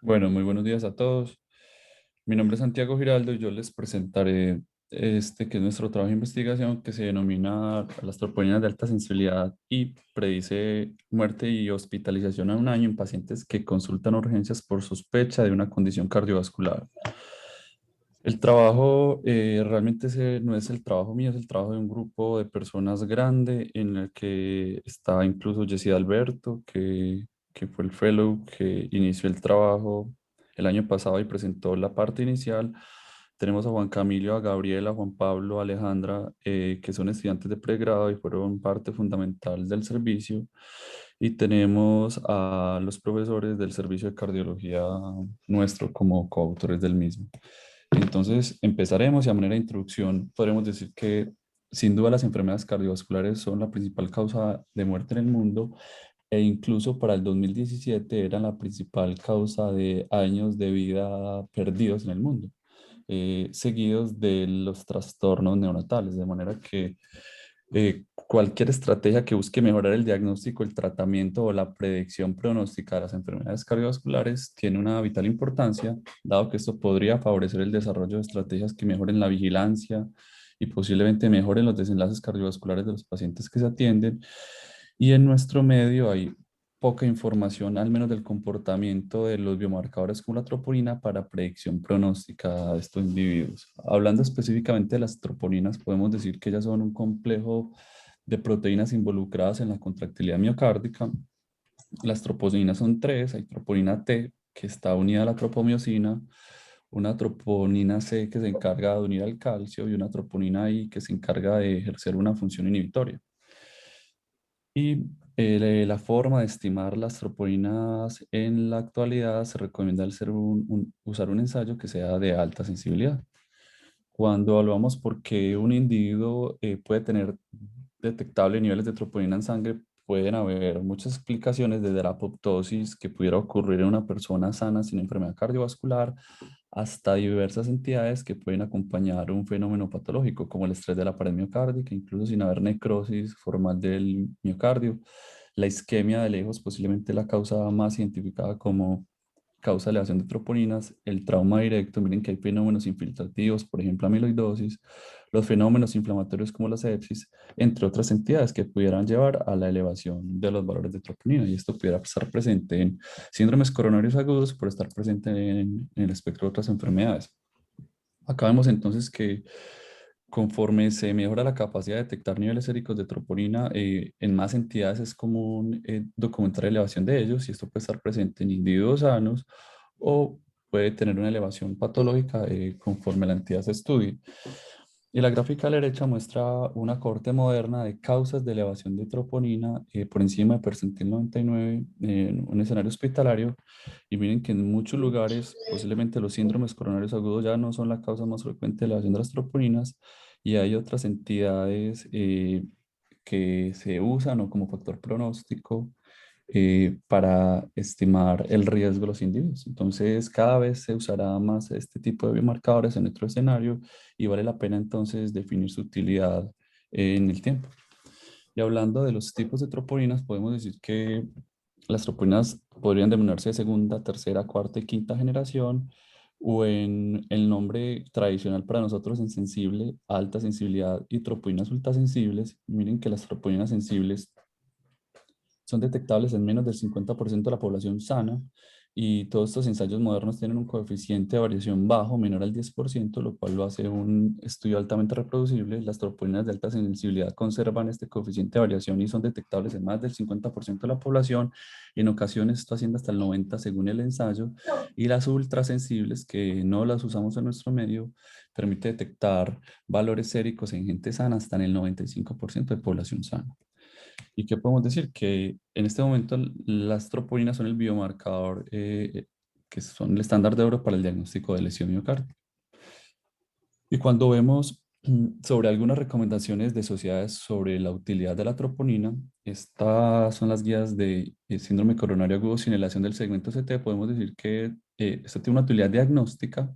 Bueno, muy buenos días a todos. Mi nombre es Santiago Giraldo y yo les presentaré que es nuestro trabajo de investigación que se denomina las troponinas de alta sensibilidad y predice muerte y hospitalización a un año en pacientes que consultan urgencias por sospecha de una condición cardiovascular. El trabajo realmente no es el trabajo mío, es el trabajo de un grupo de personas grande en el que está incluso Jessy Alberto, que fue el fellow que inició el trabajo el año pasado y presentó la parte inicial. Tenemos a Juan Camilo, a Gabriela, a Juan Pablo, a Alejandra, que son estudiantes de pregrado y fueron parte fundamental del servicio. Y tenemos a los profesores del servicio de cardiología nuestro como coautores del mismo. Entonces, empezaremos y a manera de introducción podremos decir que sin duda las enfermedades cardiovasculares son la principal causa de muerte en el mundo e incluso para el 2017 eran la principal causa de años de vida perdidos en el mundo, seguidos de los trastornos neonatales, de manera que cualquier estrategia que busque mejorar el diagnóstico, el tratamiento o la predicción pronóstica de las enfermedades cardiovasculares tiene una vital importancia, dado que esto podría favorecer el desarrollo de estrategias que mejoren la vigilancia y posiblemente mejoren los desenlaces cardiovasculares de los pacientes que se atienden. Y en nuestro medio hay poca información, al menos del comportamiento de los biomarcadores como la troponina para predicción pronóstica de estos individuos. Hablando específicamente de las troponinas, podemos decir que ellas son un complejo de proteínas involucradas en la contractilidad miocárdica. Las troponinas son tres: hay troponina T, que está unida a la tropomiosina, una troponina C que se encarga de unir al calcio y una troponina I que se encarga de ejercer una función inhibitoria. Y la forma de estimar las troponinas en la actualidad se recomienda usar un ensayo que sea de alta sensibilidad. Cuando evaluamos por qué un individuo puede tener detectables niveles de troponina en sangre, pueden haber muchas explicaciones, desde la apoptosis que pudiera ocurrir en una persona sana sin enfermedad cardiovascular, hasta diversas entidades que pueden acompañar un fenómeno patológico, como el estrés de la pared miocárdica, incluso sin haber necrosis formal del miocardio. La isquemia de lejos, posiblemente la causa más identificada como causa de elevación de troponinas, el trauma directo. Miren que hay fenómenos infiltrativos, por ejemplo, amiloidosis, los fenómenos inflamatorios como la sepsis, entre otras entidades que pudieran llevar a la elevación de los valores de troponina. Y esto pudiera estar presente en síndromes coronarios agudos, por estar presente en el espectro de otras enfermedades. Acá vemos entonces que conforme se mejora la capacidad de detectar niveles séricos de troponina, en más entidades es común documentar elevación de ellos, y esto puede estar presente en individuos sanos o puede tener una elevación patológica conforme la entidad se estudie. Y la gráfica a la derecha muestra una cohorte moderna de causas de elevación de troponina por encima de percentil 99 en un escenario hospitalario. Y miren que en muchos lugares posiblemente los síndromes coronarios agudos ya no son la causa más frecuente de elevación de las troponinas, y hay otras entidades que se usan o como factor pronóstico para estimar el riesgo de los individuos. Entonces, cada vez se usará más este tipo de biomarcadores en nuestro escenario y vale la pena entonces definir su utilidad en el tiempo. Y hablando de los tipos de troponinas, podemos decir que las troponinas podrían denominarse de segunda, tercera, cuarta y quinta generación, o en el nombre tradicional para nosotros en sensible, alta sensibilidad y troponinas ultrasensibles. Miren que las troponinas sensibles son detectables en menos del 50% de la población sana, y todos estos ensayos modernos tienen un coeficiente de variación bajo, menor al 10%, lo cual lo hace un estudio altamente reproducible. Las troponinas de alta sensibilidad conservan este coeficiente de variación y son detectables en más del 50% de la población, y en ocasiones esto asciende hasta el 90% según el ensayo. Y las ultrasensibles, que no las usamos en nuestro medio, permite detectar valores séricos en gente sana hasta en el 95% de población sana. ¿Y qué podemos decir? Que en este momento las troponinas son el biomarcador que son el estándar de oro para el diagnóstico de lesión miocárdica. Y cuando vemos sobre algunas recomendaciones de sociedades sobre la utilidad de la troponina, estas son las guías de síndrome coronario agudo sin elevación del segmento CT, podemos decir que esto tiene una utilidad diagnóstica.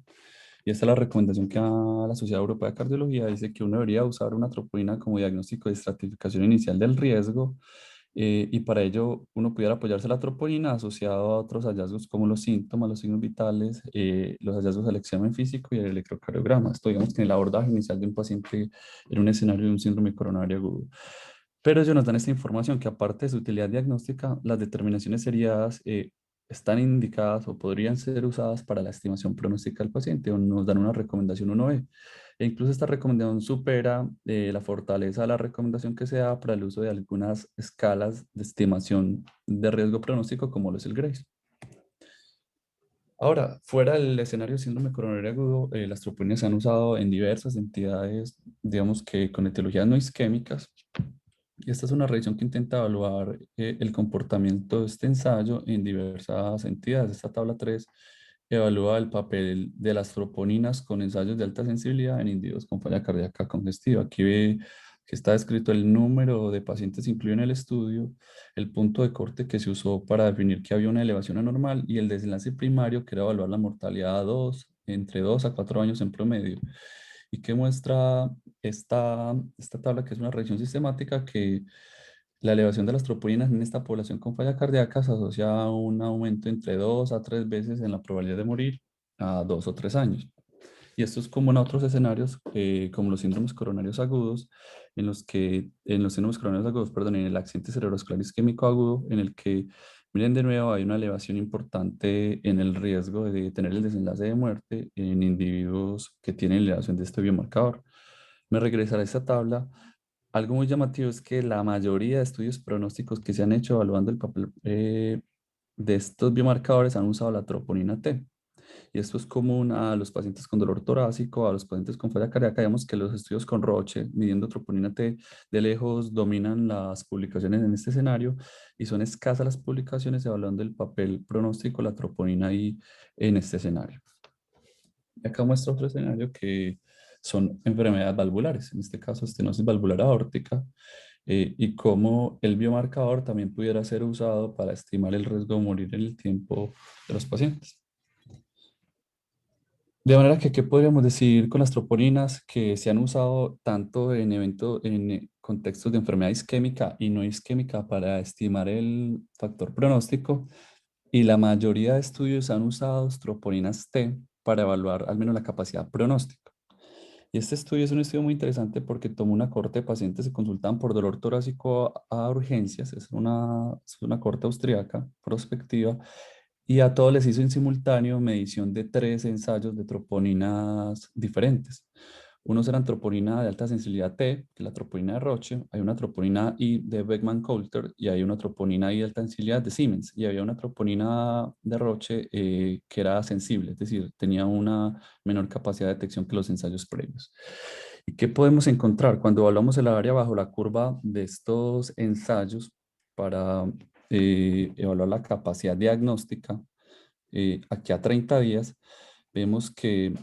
Y esta es la recomendación que da la Sociedad Europea de Cardiología: dice que uno debería usar una troponina como diagnóstico de estratificación inicial del riesgo, Y para ello uno pudiera apoyarse a la troponina asociado a otros hallazgos como los síntomas, los signos vitales, los hallazgos del examen físico y el electrocardiograma. Esto digamos que en el abordaje inicial de un paciente en un escenario de un síndrome coronario agudo. Pero ellos nos dan esta información que aparte de su utilidad diagnóstica, las determinaciones seriadas están indicadas o podrían ser usadas para la estimación pronóstica del paciente o nos dan una recomendación 1B. E incluso esta recomendación supera la fortaleza de la recomendación que se da para el uso de algunas escalas de estimación de riesgo pronóstico como lo es el GRACE. Ahora, fuera del escenario de síndrome coronario agudo, las troponinas se han usado en diversas entidades, digamos que con etiologías no isquémicas, y esta es una revisión que intenta evaluar el comportamiento de este ensayo en diversas entidades. Esta tabla 3 evalúa el papel de las troponinas con ensayos de alta sensibilidad en individuos con falla cardíaca congestiva. Aquí ve que está descrito el número de pacientes incluido en el estudio, el punto de corte que se usó para definir que había una elevación anormal y el desenlace primario que era evaluar la mortalidad a entre 2 a 4 años en promedio. ¿Y qué muestra esta tabla, que es una revisión sistemática, que la elevación de las troponinas en esta población con falla cardíaca se asocia a un aumento entre 2 a 3 veces en la probabilidad de morir a 2 o 3 años? Y esto es común a otros escenarios, como los síndromes coronarios agudos, en los síndromes coronarios agudos, perdón, en el accidente cerebrovascular isquémico agudo, en el que, miren de nuevo, hay una elevación importante en el riesgo de tener el desenlace de muerte en individuos que tienen elevación de este biomarcador. Me regresaré a esta tabla. Algo muy llamativo es que la mayoría de estudios pronósticos que se han hecho evaluando el papel de estos biomarcadores han usado la troponina T. Y esto es común a los pacientes con dolor torácico, a los pacientes con falla cardíaca. Digamos que los estudios con Roche, midiendo troponina T de lejos, dominan las publicaciones en este escenario y son escasas las publicaciones evaluando el papel pronóstico de la troponina I en este escenario. Y acá muestra otro escenario que son enfermedades valvulares, en este caso estenosis valvular aórtica, y cómo el biomarcador también pudiera ser usado para estimar el riesgo de morir en el tiempo de los pacientes. De manera que, ¿qué podríamos decir con las troponinas que se han usado tanto en contextos de enfermedad isquémica y no isquémica para estimar el factor pronóstico? Y la mayoría de estudios han usado troponinas T para evaluar al menos la capacidad pronóstica. Y este estudio es un estudio muy interesante porque tomó una cohorte de pacientes que se consultaban por dolor torácico a urgencias, es una cohorte austríaca prospectiva, y a todos les hizo en simultáneo medición de 3 ensayos de troponinas diferentes. Unos eran troponina de alta sensibilidad T, que es la troponina de Roche, hay una troponina I de Beckman-Coulter y hay una troponina I de alta sensibilidad de Siemens, y había una troponina de Roche que era sensible, es decir, tenía una menor capacidad de detección que los ensayos previos. ¿Y qué podemos encontrar cuando evaluamos el área bajo la curva de estos ensayos para evaluar la capacidad diagnóstica? Aquí a 30 días vemos que,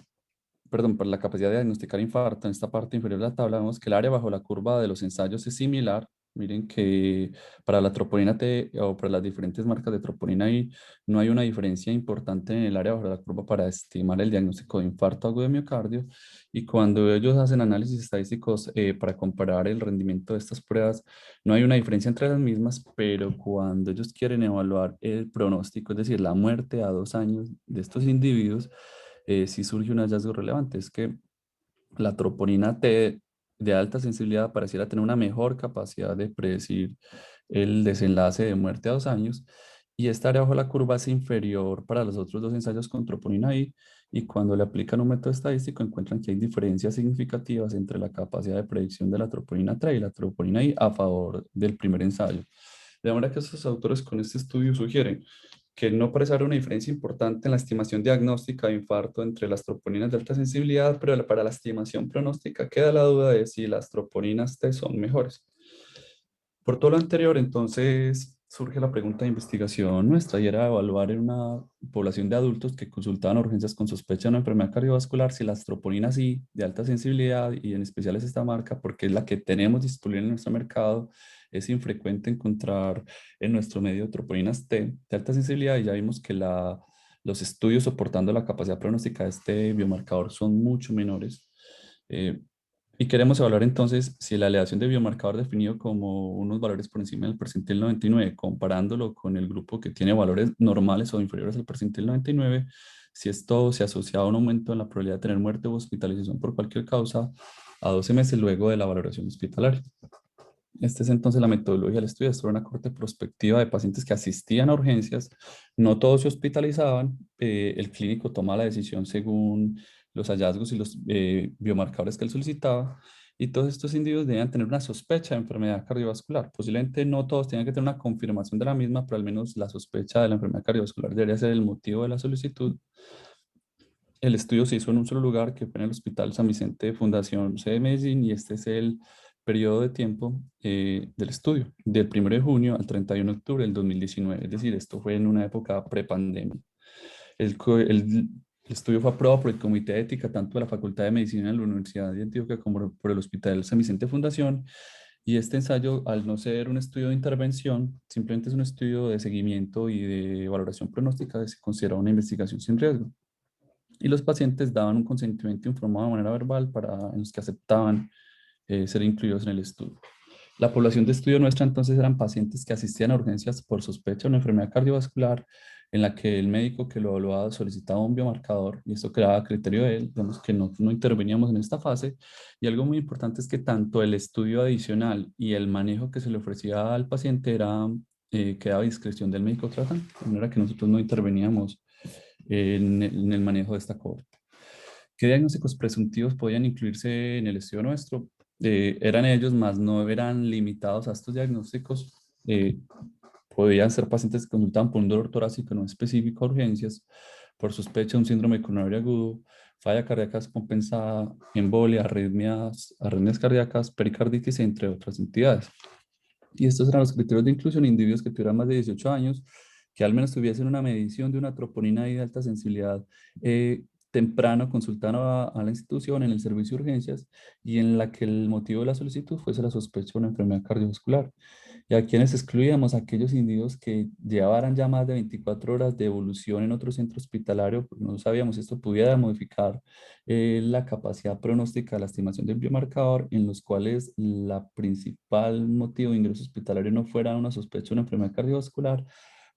perdón, para la capacidad de diagnosticar infarto, en esta parte inferior de la tabla vemos que el área bajo la curva de los ensayos es similar. Miren que para la troponina T o para las diferentes marcas de troponina I no hay una diferencia importante en el área bajo la curva para estimar el diagnóstico de infarto agudo de miocardio. Y cuando ellos hacen análisis estadísticos para comparar el rendimiento de estas pruebas, no hay una diferencia entre las mismas, pero cuando ellos quieren evaluar el pronóstico, es decir, la muerte a 2 años de estos individuos, sí surge un hallazgo relevante. Es que la troponina T de alta sensibilidad pareciera tener una mejor capacidad de predecir el desenlace de muerte a 2 años, y esta área bajo la curva es inferior para los otros 2 ensayos con troponina I, y cuando le aplican un método estadístico encuentran que hay diferencias significativas entre la capacidad de predicción de la troponina T y la troponina I a favor del primer ensayo. De manera que estos autores con este estudio sugieren que no parece haber una diferencia importante en la estimación diagnóstica de infarto entre las troponinas de alta sensibilidad, pero para la estimación pronóstica queda la duda de si las troponinas T son mejores. Por todo lo anterior, entonces surge la pregunta de investigación nuestra, y era evaluar en una población de adultos que consultaban urgencias con sospecha de una enfermedad cardiovascular si las troponinas I de alta sensibilidad, y en especial es esta marca porque es la que tenemos disponible en nuestro mercado, es infrecuente encontrar en nuestro medio troponinas T de alta sensibilidad, y ya vimos que los estudios soportando la capacidad pronóstica de este biomarcador son mucho menores. Y queremos evaluar entonces si la aleación de biomarcador definido como unos valores por encima del percentil 99, comparándolo con el grupo que tiene valores normales o inferiores al percentil 99, si esto se asocia a un aumento en la probabilidad de tener muerte o hospitalización por cualquier causa a 12 meses luego de la valoración hospitalaria. Esta es entonces la metodología del estudio. Esto era una corte prospectiva de pacientes que asistían a urgencias. No todos se hospitalizaban. El clínico toma la decisión según los hallazgos y los biomarcadores que él solicitaba. Y todos estos individuos debían tener una sospecha de enfermedad cardiovascular. Posiblemente no todos tenían que tener una confirmación de la misma, pero al menos la sospecha de la enfermedad cardiovascular debería ser el motivo de la solicitud. El estudio se hizo en un solo lugar, que fue en el Hospital San Vicente Fundación C de Medellín, y este es el periodo de tiempo del estudio, del 1 de junio al 31 de octubre del 2019. Es decir, esto fue en una época prepandemia. El estudio fue aprobado por el Comité de Ética tanto de la Facultad de Medicina de la Universidad de Antioquia como por el Hospital San Vicente Fundación. Y este ensayo, al no ser un estudio de intervención, simplemente es un estudio de seguimiento y de valoración pronóstica, se considera una investigación sin riesgo. Y los pacientes daban un consentimiento informado de manera verbal en los que aceptaban ser incluidos en el estudio. La población de estudio nuestra entonces eran pacientes que asistían a urgencias por sospecha de una enfermedad cardiovascular en la que el médico que lo evaluaba solicitaba un biomarcador y esto quedaba a criterio de él, digamos que no interveníamos en esta fase. Y algo muy importante es que tanto el estudio adicional y el manejo que se le ofrecía al paciente quedaba a discreción del médico tratante, de manera que nosotros no interveníamos en el manejo de esta cohorte. ¿Qué diagnósticos presuntivos podían incluirse en el estudio nuestro? Eran ellos, más no eran limitados a estos diagnósticos. Podían ser pacientes que consultaban por un dolor torácico no específico a urgencias, por sospecha de un síndrome coronario agudo, falla cardíaca descompensada, embolia, arritmias cardíacas, pericarditis, entre otras entidades. Y estos eran los criterios de inclusión: individuos que tuvieran más de 18 años, que al menos tuviesen una medición de una troponina I de alta sensibilidad temprano, consultaron a la institución en el servicio de urgencias y en la que el motivo de la solicitud fuese la sospecha de una enfermedad cardiovascular. Y a quienes excluíamos: aquellos individuos que llevaran ya más de 24 horas de evolución en otro centro hospitalario, porque no sabíamos si esto pudiera modificar la capacidad pronóstica de la estimación del biomarcador, en los cuales la principal motivo de ingreso hospitalario no fuera una sospecha de una enfermedad cardiovascular,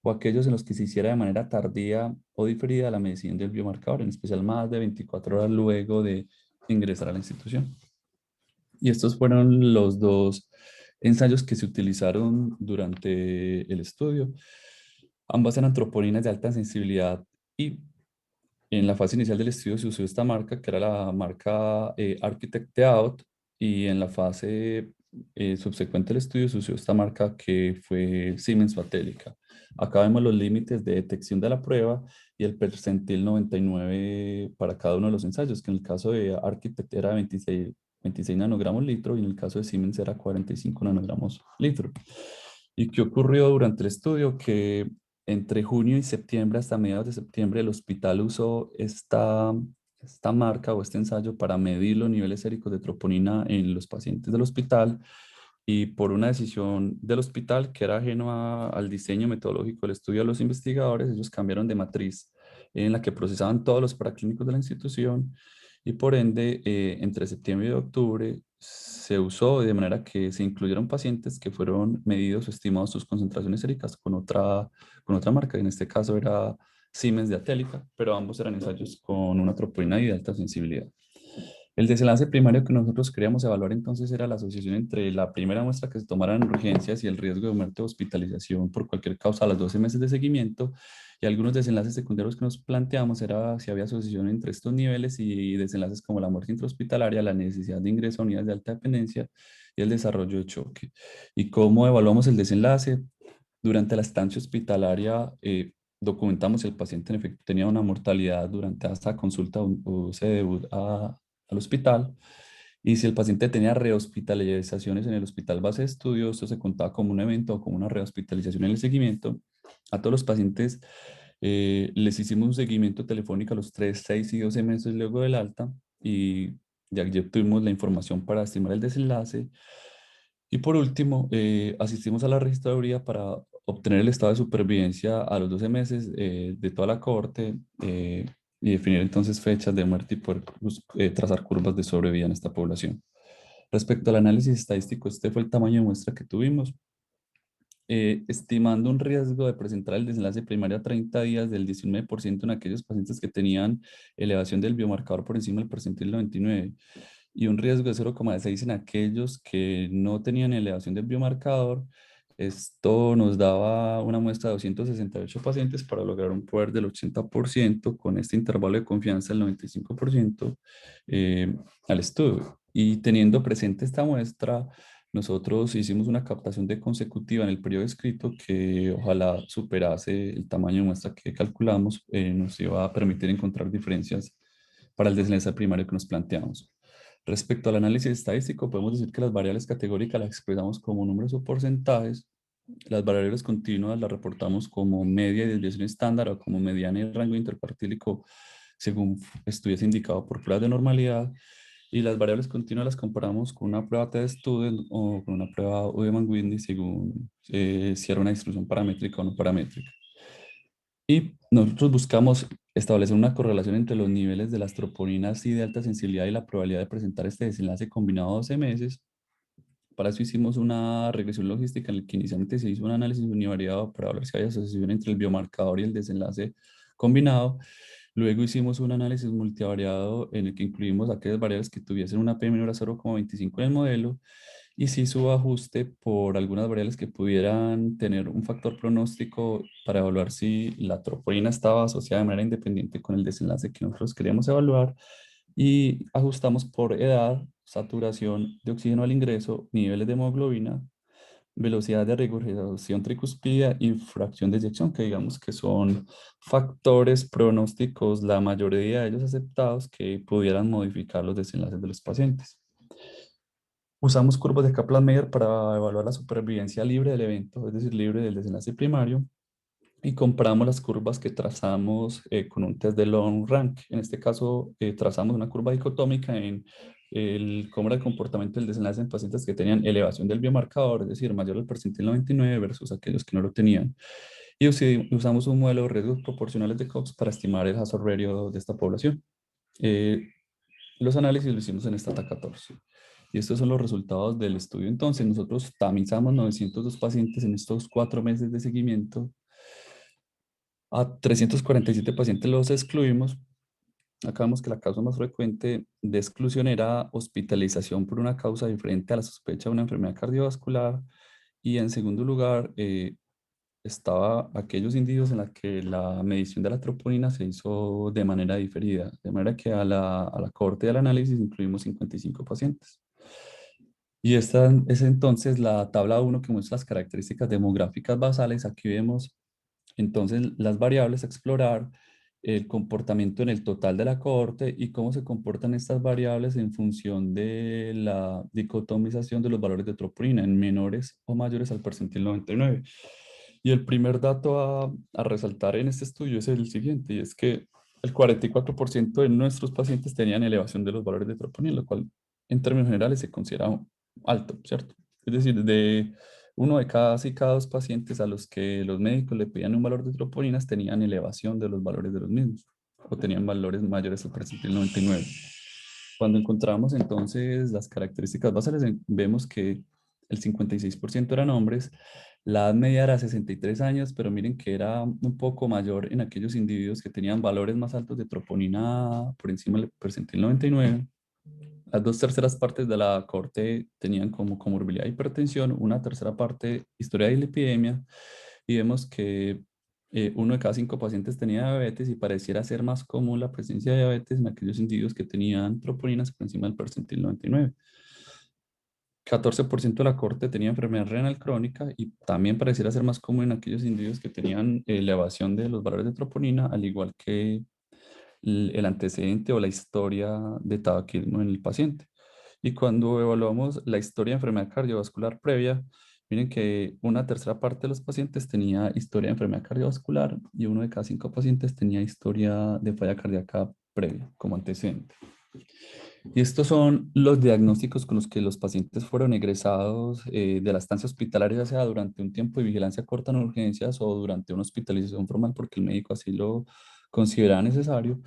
o aquellos en los que se hiciera de manera tardía o diferida la medición del biomarcador, en especial más de 24 horas luego de ingresar a la institución. Y estos fueron los dos ensayos que se utilizaron durante el estudio. Ambas eran troponinas de alta sensibilidad y en la fase inicial del estudio se usó esta marca, que era la marca Architect Out, y en la fase subsecuente del estudio se usó esta marca que fue Siemens Vatélica. Acá vemos los límites de detección de la prueba y el percentil 99 para cada uno de los ensayos, que en el caso de Architect era 26 nanogramos litro y en el caso de Siemens era 45 nanogramos litro. ¿Y qué ocurrió durante el estudio? Que entre junio y septiembre, hasta mediados de septiembre, el hospital usó esta marca o este ensayo para medir los niveles séricos de troponina en los pacientes del hospital, y por una decisión del hospital que era ajeno al diseño metodológico del estudio de los investigadores, ellos cambiaron de matriz en la que procesaban todos los paraclínicos de la institución, y por ende entre septiembre y octubre se usó de manera que se incluyeron pacientes que fueron medidos o estimados sus concentraciones séricas con otra marca. En este caso era Siemens de Atélica, pero ambos eran ensayos con una troponina I de alta sensibilidad. El desenlace primario que nosotros queríamos evaluar entonces era la asociación entre la primera muestra que se tomara en urgencias y el riesgo de muerte o hospitalización por cualquier causa a los 12 meses de seguimiento. Y algunos desenlaces secundarios que nos planteamos era si había asociación entre estos niveles y desenlaces como la muerte intrahospitalaria, la necesidad de ingreso a unidades de alta dependencia y el desarrollo de choque. ¿Y cómo evaluamos el desenlace? Durante la estancia hospitalaria documentamos si el paciente en efecto tenía una mortalidad durante esta consulta o ese debut al hospital, y si el paciente tenía rehospitalizaciones en el hospital base de estudio, esto se contaba como un evento o como una rehospitalización en el seguimiento. A todos los pacientes les hicimos un seguimiento telefónico a los 3, 6 y 12 meses luego del alta, y ya tuvimos la información para estimar el desenlace. Y por último, asistimos a la registraduría para obtener el estado de supervivencia a los 12 meses de toda la cohorte, y definir entonces fechas de muerte y poder trazar curvas de sobrevida en esta población. Respecto al análisis estadístico, este fue el tamaño de muestra que tuvimos. Estimando un riesgo de presentar el desenlace primario a 30 días del 19% en aquellos pacientes que tenían elevación del biomarcador por encima del percentil 99 y un riesgo de 0,6 en aquellos que no tenían elevación del biomarcador. Esto nos daba una muestra de 268 pacientes para lograr un poder del 80% con este intervalo de confianza del 95% al estudio. Y teniendo presente esta muestra, nosotros hicimos una captación de consecutiva en el periodo escrito que ojalá superase el tamaño de muestra que calculamos, nos iba a permitir encontrar diferencias para el desenlace primario que nos planteamos. Respecto al análisis estadístico, podemos decir que las variables categóricas las expresamos como números o porcentajes, las variables continuas las reportamos como media y desviación estándar o como mediana y rango interpartílico según estuviese indicado por pruebas de normalidad, y las variables continuas las comparamos con una prueba T-Student o con una prueba Ullman-Whitney según si era una distribución paramétrica o no paramétrica. Y nosotros buscamos establecer una correlación entre los niveles de las troponinas y de alta sensibilidad y la probabilidad de presentar este desenlace combinado a 12 meses. Para eso hicimos una regresión logística en la que inicialmente se hizo un análisis univariado para ver si hay asociación entre el biomarcador y el desenlace combinado. Luego hicimos un análisis multivariado en el que incluimos aquellas variables que tuviesen una p menor a 0,25 en el modelo y se hizo ajuste por algunas variables que pudieran tener un factor pronóstico para evaluar si la troponina estaba asociada de manera independiente con el desenlace que nosotros queríamos evaluar, y ajustamos por edad, saturación de oxígeno al ingreso, niveles de hemoglobina, velocidad de regurgitación tricuspidea y fracción de eyección, que digamos que son factores pronósticos, la mayoría de ellos aceptados, que pudieran modificar los desenlaces de los pacientes. Usamos curvas de Kaplan-Meier para evaluar la supervivencia libre del evento, es decir, libre del desenlace primario, y comparamos las curvas que trazamos con un test de long rank. En este caso, trazamos una curva dicotómica en cómo era el comportamiento del desenlace en pacientes que tenían elevación del biomarcador, es decir, mayor al percentil 99 versus aquellos que no lo tenían. Y usamos un modelo de riesgos proporcionales de Cox para estimar el hazard ratio de esta población. Eh, los análisis lo hicimos en esta TAC-14. Y estos son los resultados del estudio. Entonces, nosotros tamizamos 902 pacientes en estos 4 meses de seguimiento. A 347 pacientes los excluimos. Acá vemos que la causa más frecuente de exclusión era hospitalización por una causa diferente a la sospecha de una enfermedad cardiovascular. Y en segundo lugar, estaba aquellos individuos en los que la medición de la troponina se hizo de manera diferida. De manera que a la cohorte del análisis incluimos 55 pacientes. Y esta es entonces la tabla 1 que muestra las características demográficas basales. Aquí vemos entonces las variables a explorar, el comportamiento en el total de la cohorte y cómo se comportan estas variables en función de la dicotomización de los valores de troponina en menores o mayores al percentil 99. Y el primer dato a resaltar en este estudio es el siguiente, y es que el 44% de nuestros pacientes tenían elevación de los valores de troponina, lo cual en términos generales se considera alto, ¿cierto? Es decir, de uno de cada 2 pacientes a los que los médicos le pedían un valor de troponinas tenían elevación de los valores de los mismos o tenían valores mayores al percentil 99. Cuando encontramos entonces las características basales, vemos que el 56% eran hombres, la edad media era 63 años, pero miren que era un poco mayor en aquellos individuos que tenían valores más altos de troponina por encima del percentil 99. Las 2 terceras partes de la corte tenían como comorbilidad hipertensión, una tercera parte historia de lipidemia, y vemos que uno de cada 5 pacientes tenía diabetes y pareciera ser más común la presencia de diabetes en aquellos individuos que tenían troponinas por encima del percentil 99. 14% de la corte tenía enfermedad renal crónica y también pareciera ser más común en aquellos individuos que tenían elevación de los valores de troponina, al igual que el antecedente o la historia de tabaquismo en el paciente. Y cuando evaluamos la historia de enfermedad cardiovascular previa, miren que una tercera parte de los pacientes tenía historia de enfermedad cardiovascular y uno de cada 5 pacientes tenía historia de falla cardíaca previa como antecedente. Y estos son los diagnósticos con los que los pacientes fueron egresados de la estancia hospitalaria, ya sea durante un tiempo de vigilancia corta en urgencias o durante una hospitalización formal porque el médico así lo consideraba necesario.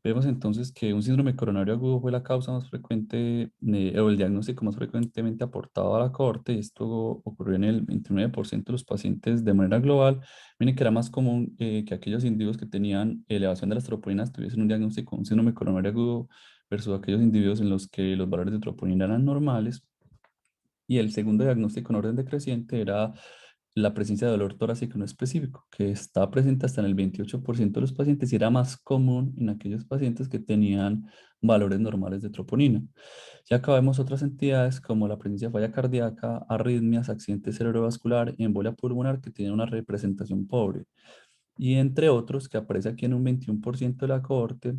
Vemos entonces que un síndrome coronario agudo fue la causa más frecuente o el diagnóstico más frecuentemente aportado a la corte, y esto ocurrió en el 29% de los pacientes de manera global. Miren que era más común que aquellos individuos que tenían elevación de las troponinas tuviesen un diagnóstico de un síndrome coronario agudo versus aquellos individuos en los que los valores de troponina eran normales. Y el segundo diagnóstico en orden decreciente era la presencia de dolor torácico no específico, que está presente hasta en el 28% de los pacientes y era más común en aquellos pacientes que tenían valores normales de troponina. Ya acá vemos otras entidades como la presencia de falla cardíaca, arritmias, accidente cerebrovascular y embolia pulmonar que tienen una representación pobre. Y entre otros, que aparece aquí en un 21% de la cohorte,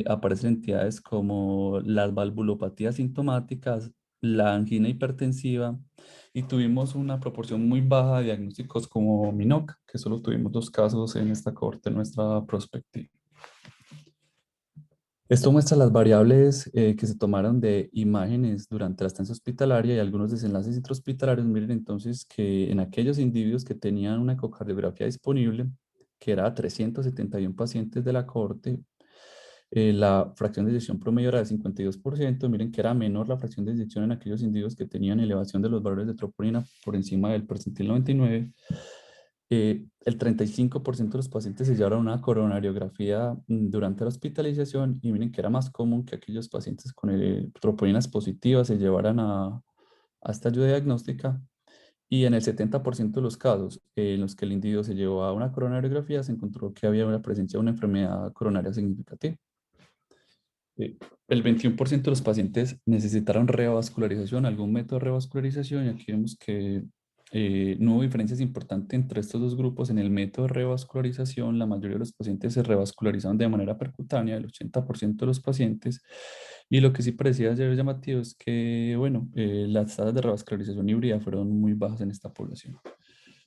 aparecen entidades como las valvulopatías sintomáticas, la angina hipertensiva, y tuvimos una proporción muy baja de diagnósticos como MINOCA, que solo tuvimos 2 casos en esta cohorte, en nuestra prospectiva. Esto muestra las variables que se tomaron de imágenes durante la estancia hospitalaria y algunos desenlaces intrahospitalarios. Miren entonces que en aquellos individuos que tenían una ecocardiografía disponible, que era 371 pacientes de la cohorte, la fracción de eyección promedio era de 52%. Miren que era menor la fracción de eyección en aquellos individuos que tenían elevación de los valores de troponina por encima del percentil 99. El 35% de los pacientes se llevaron una coronariografía durante la hospitalización, y miren que era más común que aquellos pacientes con troponinas positivas se llevaran a esta ayuda diagnóstica. Y en el 70% de los casos en los que el individuo se llevó a una coronariografía, se encontró que había una presencia de una enfermedad coronaria significativa. Eh, El 21% de los pacientes necesitaron revascularización, algún método de revascularización, y aquí vemos que no hubo diferencias importantes entre estos dos grupos. En el método de revascularización, la mayoría de los pacientes se revascularizaron de manera percutánea, el 80% de los pacientes, y lo que sí parecía ser llamativo es que, bueno, las tasas de revascularización híbrida fueron muy bajas en esta población.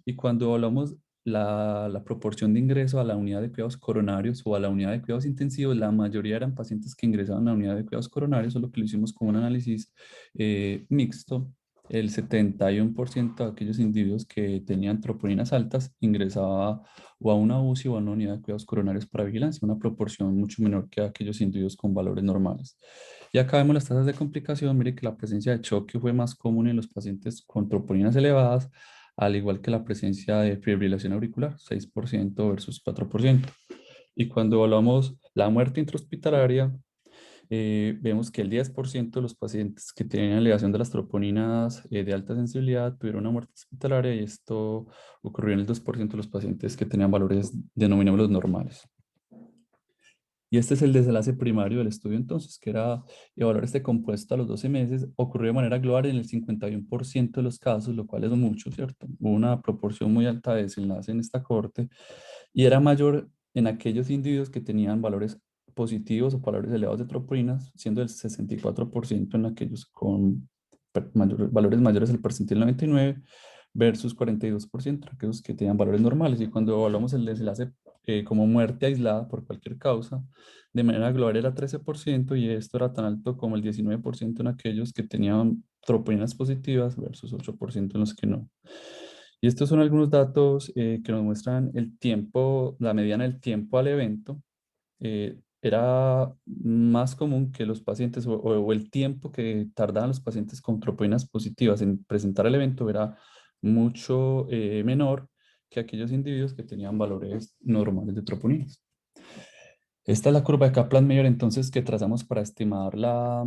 Y cuando hablamos la proporción de ingreso a la unidad de cuidados coronarios o a la unidad de cuidados intensivos, la mayoría eran pacientes que ingresaban a la unidad de cuidados coronarios, solo que lo hicimos con un análisis mixto. El 71% de aquellos individuos que tenían troponinas altas ingresaba o a una UCI o a una unidad de cuidados coronarios para vigilancia, una proporción mucho menor que aquellos individuos con valores normales. Y acá vemos las tasas de complicación. Mire que la presencia de choque fue más común en los pacientes con troponinas elevadas, al igual que la presencia de fibrilación auricular, 6% versus 4%. Y cuando evaluamos la muerte intrahospitalaria, vemos que el 10% de los pacientes que tienen elevación de las troponinas de alta sensibilidad tuvieron una muerte hospitalaria, y esto ocurrió en el 2% de los pacientes que tenían valores denominables normales. Y este es el desenlace primario del estudio entonces, que era evaluar este compuesto a los 12 meses. Ocurrió de manera global en el 51% de los casos, lo cual es mucho, ¿cierto? Hubo una proporción muy alta de desenlace en esta corte, y era mayor en aquellos individuos que tenían valores positivos o valores elevados de troponinas, siendo el 64% en aquellos con valores mayores al percentil 99 versus 42% en aquellos que tenían valores normales. Y cuando evaluamos el desenlace como muerte aislada por cualquier causa, de manera global era 13%, y esto era tan alto como el 19% en aquellos que tenían troponinas positivas versus 8% en los que no. Y estos son algunos datos que nos muestran el tiempo, la mediana del tiempo al evento. Era más común que los pacientes o el tiempo que tardaban los pacientes con troponinas positivas en presentar el evento era mucho menor que aquellos individuos que tenían valores normales de troponinas. Esta es la curva de Kaplan-Meier entonces que trazamos para estimar la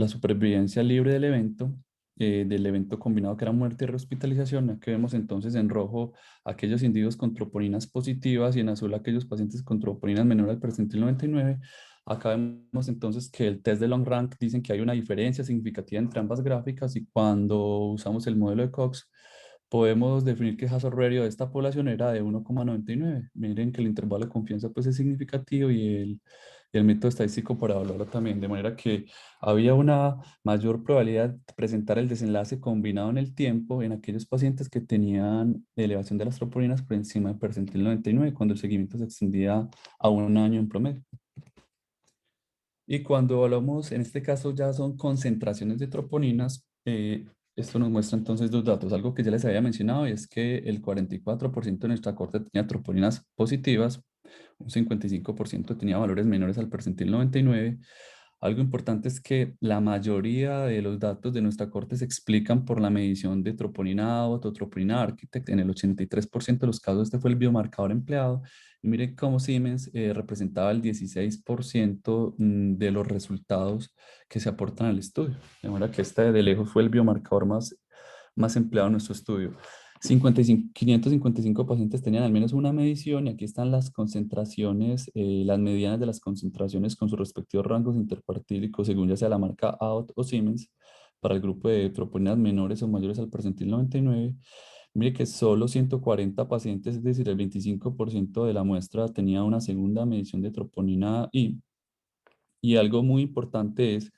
supervivencia libre del evento combinado que era muerte y rehospitalización. Aquí vemos entonces en rojo aquellos individuos con troponinas positivas y en azul aquellos pacientes con troponinas menor al percentil 99. Acá vemos entonces que el test de long rank dicen que hay una diferencia significativa entre ambas gráficas, y cuando usamos el modelo de Cox podemos definir que el hazard ratio de esta población era de 1,99. Miren que el intervalo de confianza pues es significativo, y el método estadístico para evaluarlo también, de manera que había una mayor probabilidad de presentar el desenlace combinado en el tiempo en aquellos pacientes que tenían elevación de las troponinas por encima del percentil 99, cuando el seguimiento se extendía a un año en promedio. Y cuando hablamos, en este caso ya son concentraciones de troponinas, esto nos muestra entonces dos datos. Algo que ya les había mencionado, y es que el 44% de nuestra corte tenía troponinas positivas, un 55% tenía valores menores al percentil 99. Algo importante es que la mayoría de los datos de nuestra corte se explican por la medición de troponina ABOT o troponina Architect. En el 83% de los casos este fue el biomarcador empleado. Y miren cómo Siemens representaba el 16% de los resultados que se aportan al estudio. De manera que este de lejos fue el biomarcador más empleado en nuestro estudio. 555 pacientes tenían al menos una medición y aquí están las concentraciones, las medianas de las concentraciones con sus respectivos rangos intercuartílicos según ya sea la marca Abbott o Siemens para el grupo de troponinas menores o mayores al percentil 99. Mire que solo 140 pacientes, es decir, el 25% de la muestra tenía una segunda medición de troponina y algo muy importante es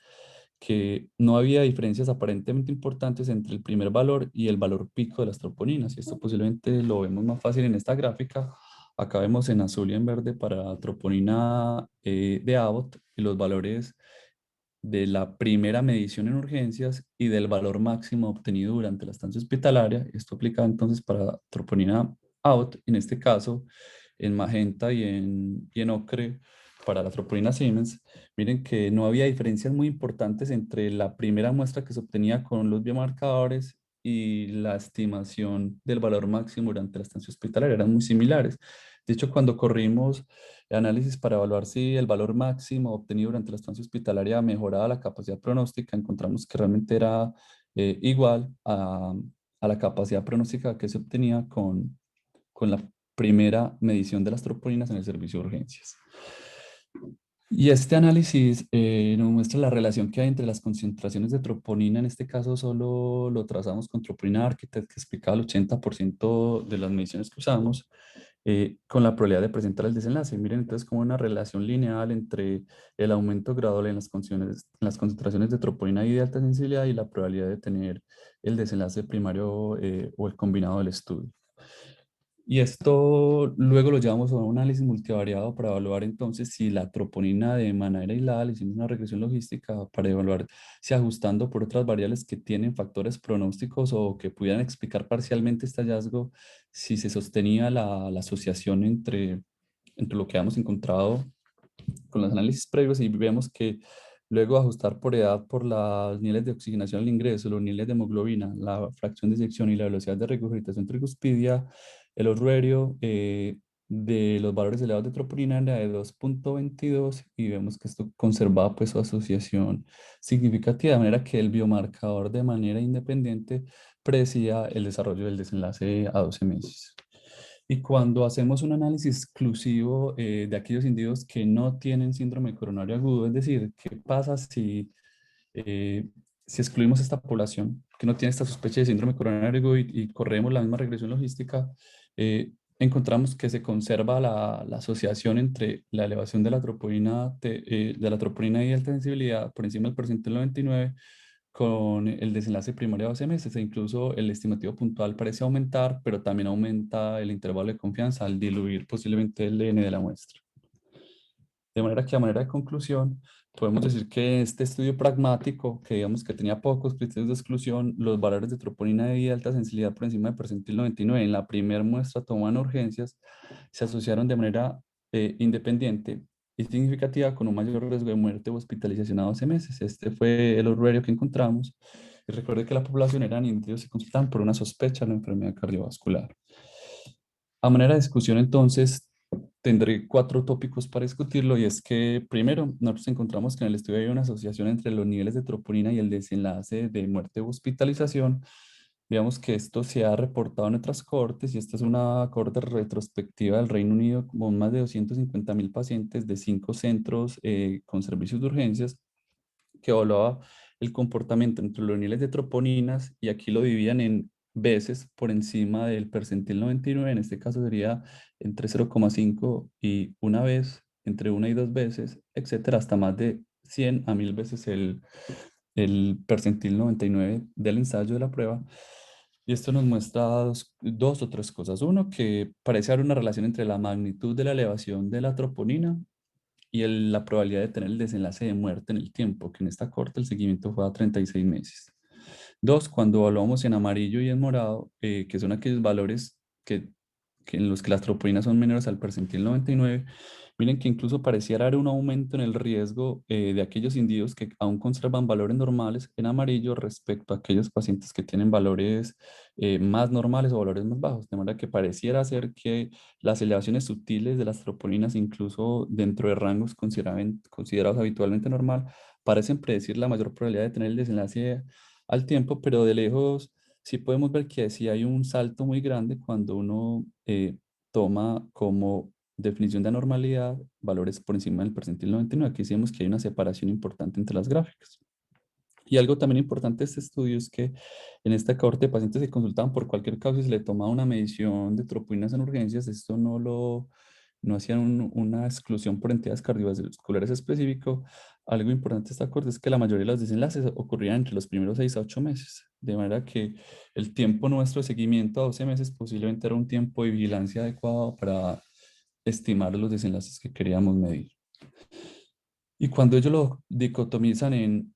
que no había diferencias aparentemente importantes entre el primer valor y el valor pico de las troponinas. Y esto posiblemente lo vemos más fácil en esta gráfica. Acá vemos en azul y en verde para troponina de Abbott y los valores de la primera medición en urgencias y del valor máximo obtenido durante la estancia hospitalaria. Esto aplica entonces para troponina Abbott, en este caso en magenta y en ocre para la troponina Siemens. Miren que no había diferencias muy importantes entre la primera muestra que se obtenía con los biomarcadores y la estimación del valor máximo durante la estancia hospitalaria. Eran muy similares. De hecho, cuando corrimos análisis para evaluar si el valor máximo obtenido durante la estancia hospitalaria mejoraba la capacidad pronóstica, encontramos que realmente era igual a la capacidad pronóstica que se obtenía con la primera medición de las troponinas en el servicio de urgencias. Y este análisis nos muestra la relación que hay entre las concentraciones de troponina, en este caso solo lo trazamos con troponina Architect, que explicaba el 80% de las mediciones que usamos, con la probabilidad de presentar el desenlace. Miren entonces como una relación lineal entre el aumento gradual en las concentraciones de troponina y de alta sensibilidad y la probabilidad de tener el desenlace primario o el combinado del estudio. Y esto luego lo llevamos a un análisis multivariado para evaluar entonces si la troponina de manera aislada, le hicimos una regresión logística para evaluar si ajustando por otras variables que tienen factores pronósticos o que pudieran explicar parcialmente este hallazgo, si se sostenía la asociación entre lo que hemos encontrado con los análisis previos y vemos que luego ajustar por edad por los niveles de oxigenación al ingreso, los niveles de hemoglobina, la fracción de eyección y la velocidad de regurgitación tricuspidia, el orruerio de los valores elevados de troponina era de 2,22 y vemos que esto conservaba pues su asociación significativa, de manera que el biomarcador de manera independiente predecía el desarrollo del desenlace a 12 meses. Y cuando hacemos un análisis exclusivo de aquellos individuos que no tienen síndrome coronario agudo, es decir, ¿qué pasa eh, si excluimos esta población que no tiene esta sospecha de síndrome coronario agudo y corremos la misma regresión logística? Encontramos que se conserva la asociación entre la elevación de la troponina y alta sensibilidad por encima del porcentaje 99 con el desenlace primario a 12 meses e incluso el estimativo puntual parece aumentar, pero también aumenta el intervalo de confianza al diluir posiblemente el N de la muestra. De manera que a manera de conclusión, podemos decir que este estudio pragmático, que digamos que tenía pocos criterios de exclusión, los valores de troponina de alta sensibilidad por encima del percentil 99 en la primera muestra tomada en urgencias, se asociaron de manera independiente y significativa con un mayor riesgo de muerte o hospitalización a 12 meses. Este fue el horario que encontramos. Y recuerde que la población eran indios y se consultaban por una sospecha de la enfermedad cardiovascular. A manera de discusión, entonces, tendré cuatro tópicos para discutirlo y es que, primero, nosotros encontramos que en el estudio hay una asociación entre los niveles de troponina y el desenlace de muerte o hospitalización. Veamos que esto se ha reportado en otras cohortes y esta es una cohorte retrospectiva del Reino Unido con más de 250.000 pacientes de 5 centros con servicios de urgencias que evaluaba el comportamiento entre los niveles de troponinas y aquí lo dividían en veces por encima del percentil 99, en este caso sería entre 0,5 y una vez, entre una y dos veces, etcétera, hasta más de 100 a 1000 veces el percentil 99 del ensayo de la prueba. Y esto nos muestra dos o tres cosas. Uno, que parece haber una relación entre la magnitud de la elevación de la troponina y la probabilidad de tener el desenlace de muerte en el tiempo, que en esta corte el seguimiento fue a 36 meses. Dos, cuando evaluamos en amarillo y en morado, que son aquellos valores que en los que las troponinas son menores al percentil 99, miren que incluso pareciera haber un aumento en el riesgo de aquellos individuos que aún conservan valores normales en amarillo respecto a aquellos pacientes que tienen valores más normales o valores más bajos. De manera que pareciera ser que las elevaciones sutiles de las troponinas, incluso dentro de rangos considerados habitualmente normal, parecen predecir la mayor probabilidad de tener el desenlace al tiempo, pero de lejos sí podemos ver que sí hay un salto muy grande cuando uno toma como definición de anormalidad valores por encima del percentil 99. Aquí sí vemos que hay una separación importante entre las gráficas. Y algo también importante de este estudio es que en esta cohorte de pacientes se consultaban por cualquier causa y se le tomaba una medición de troponínas en urgencias. Esto no hacían una exclusión por entidades cardiovasculares específico. Algo importante de esta cohorte es que la mayoría de los desenlaces ocurrían entre los primeros 6 a 8 meses. De manera que el tiempo nuestro de seguimiento a 12 meses posiblemente era un tiempo de vigilancia adecuado para estimar los desenlaces que queríamos medir. Y cuando ellos lo dicotomizan en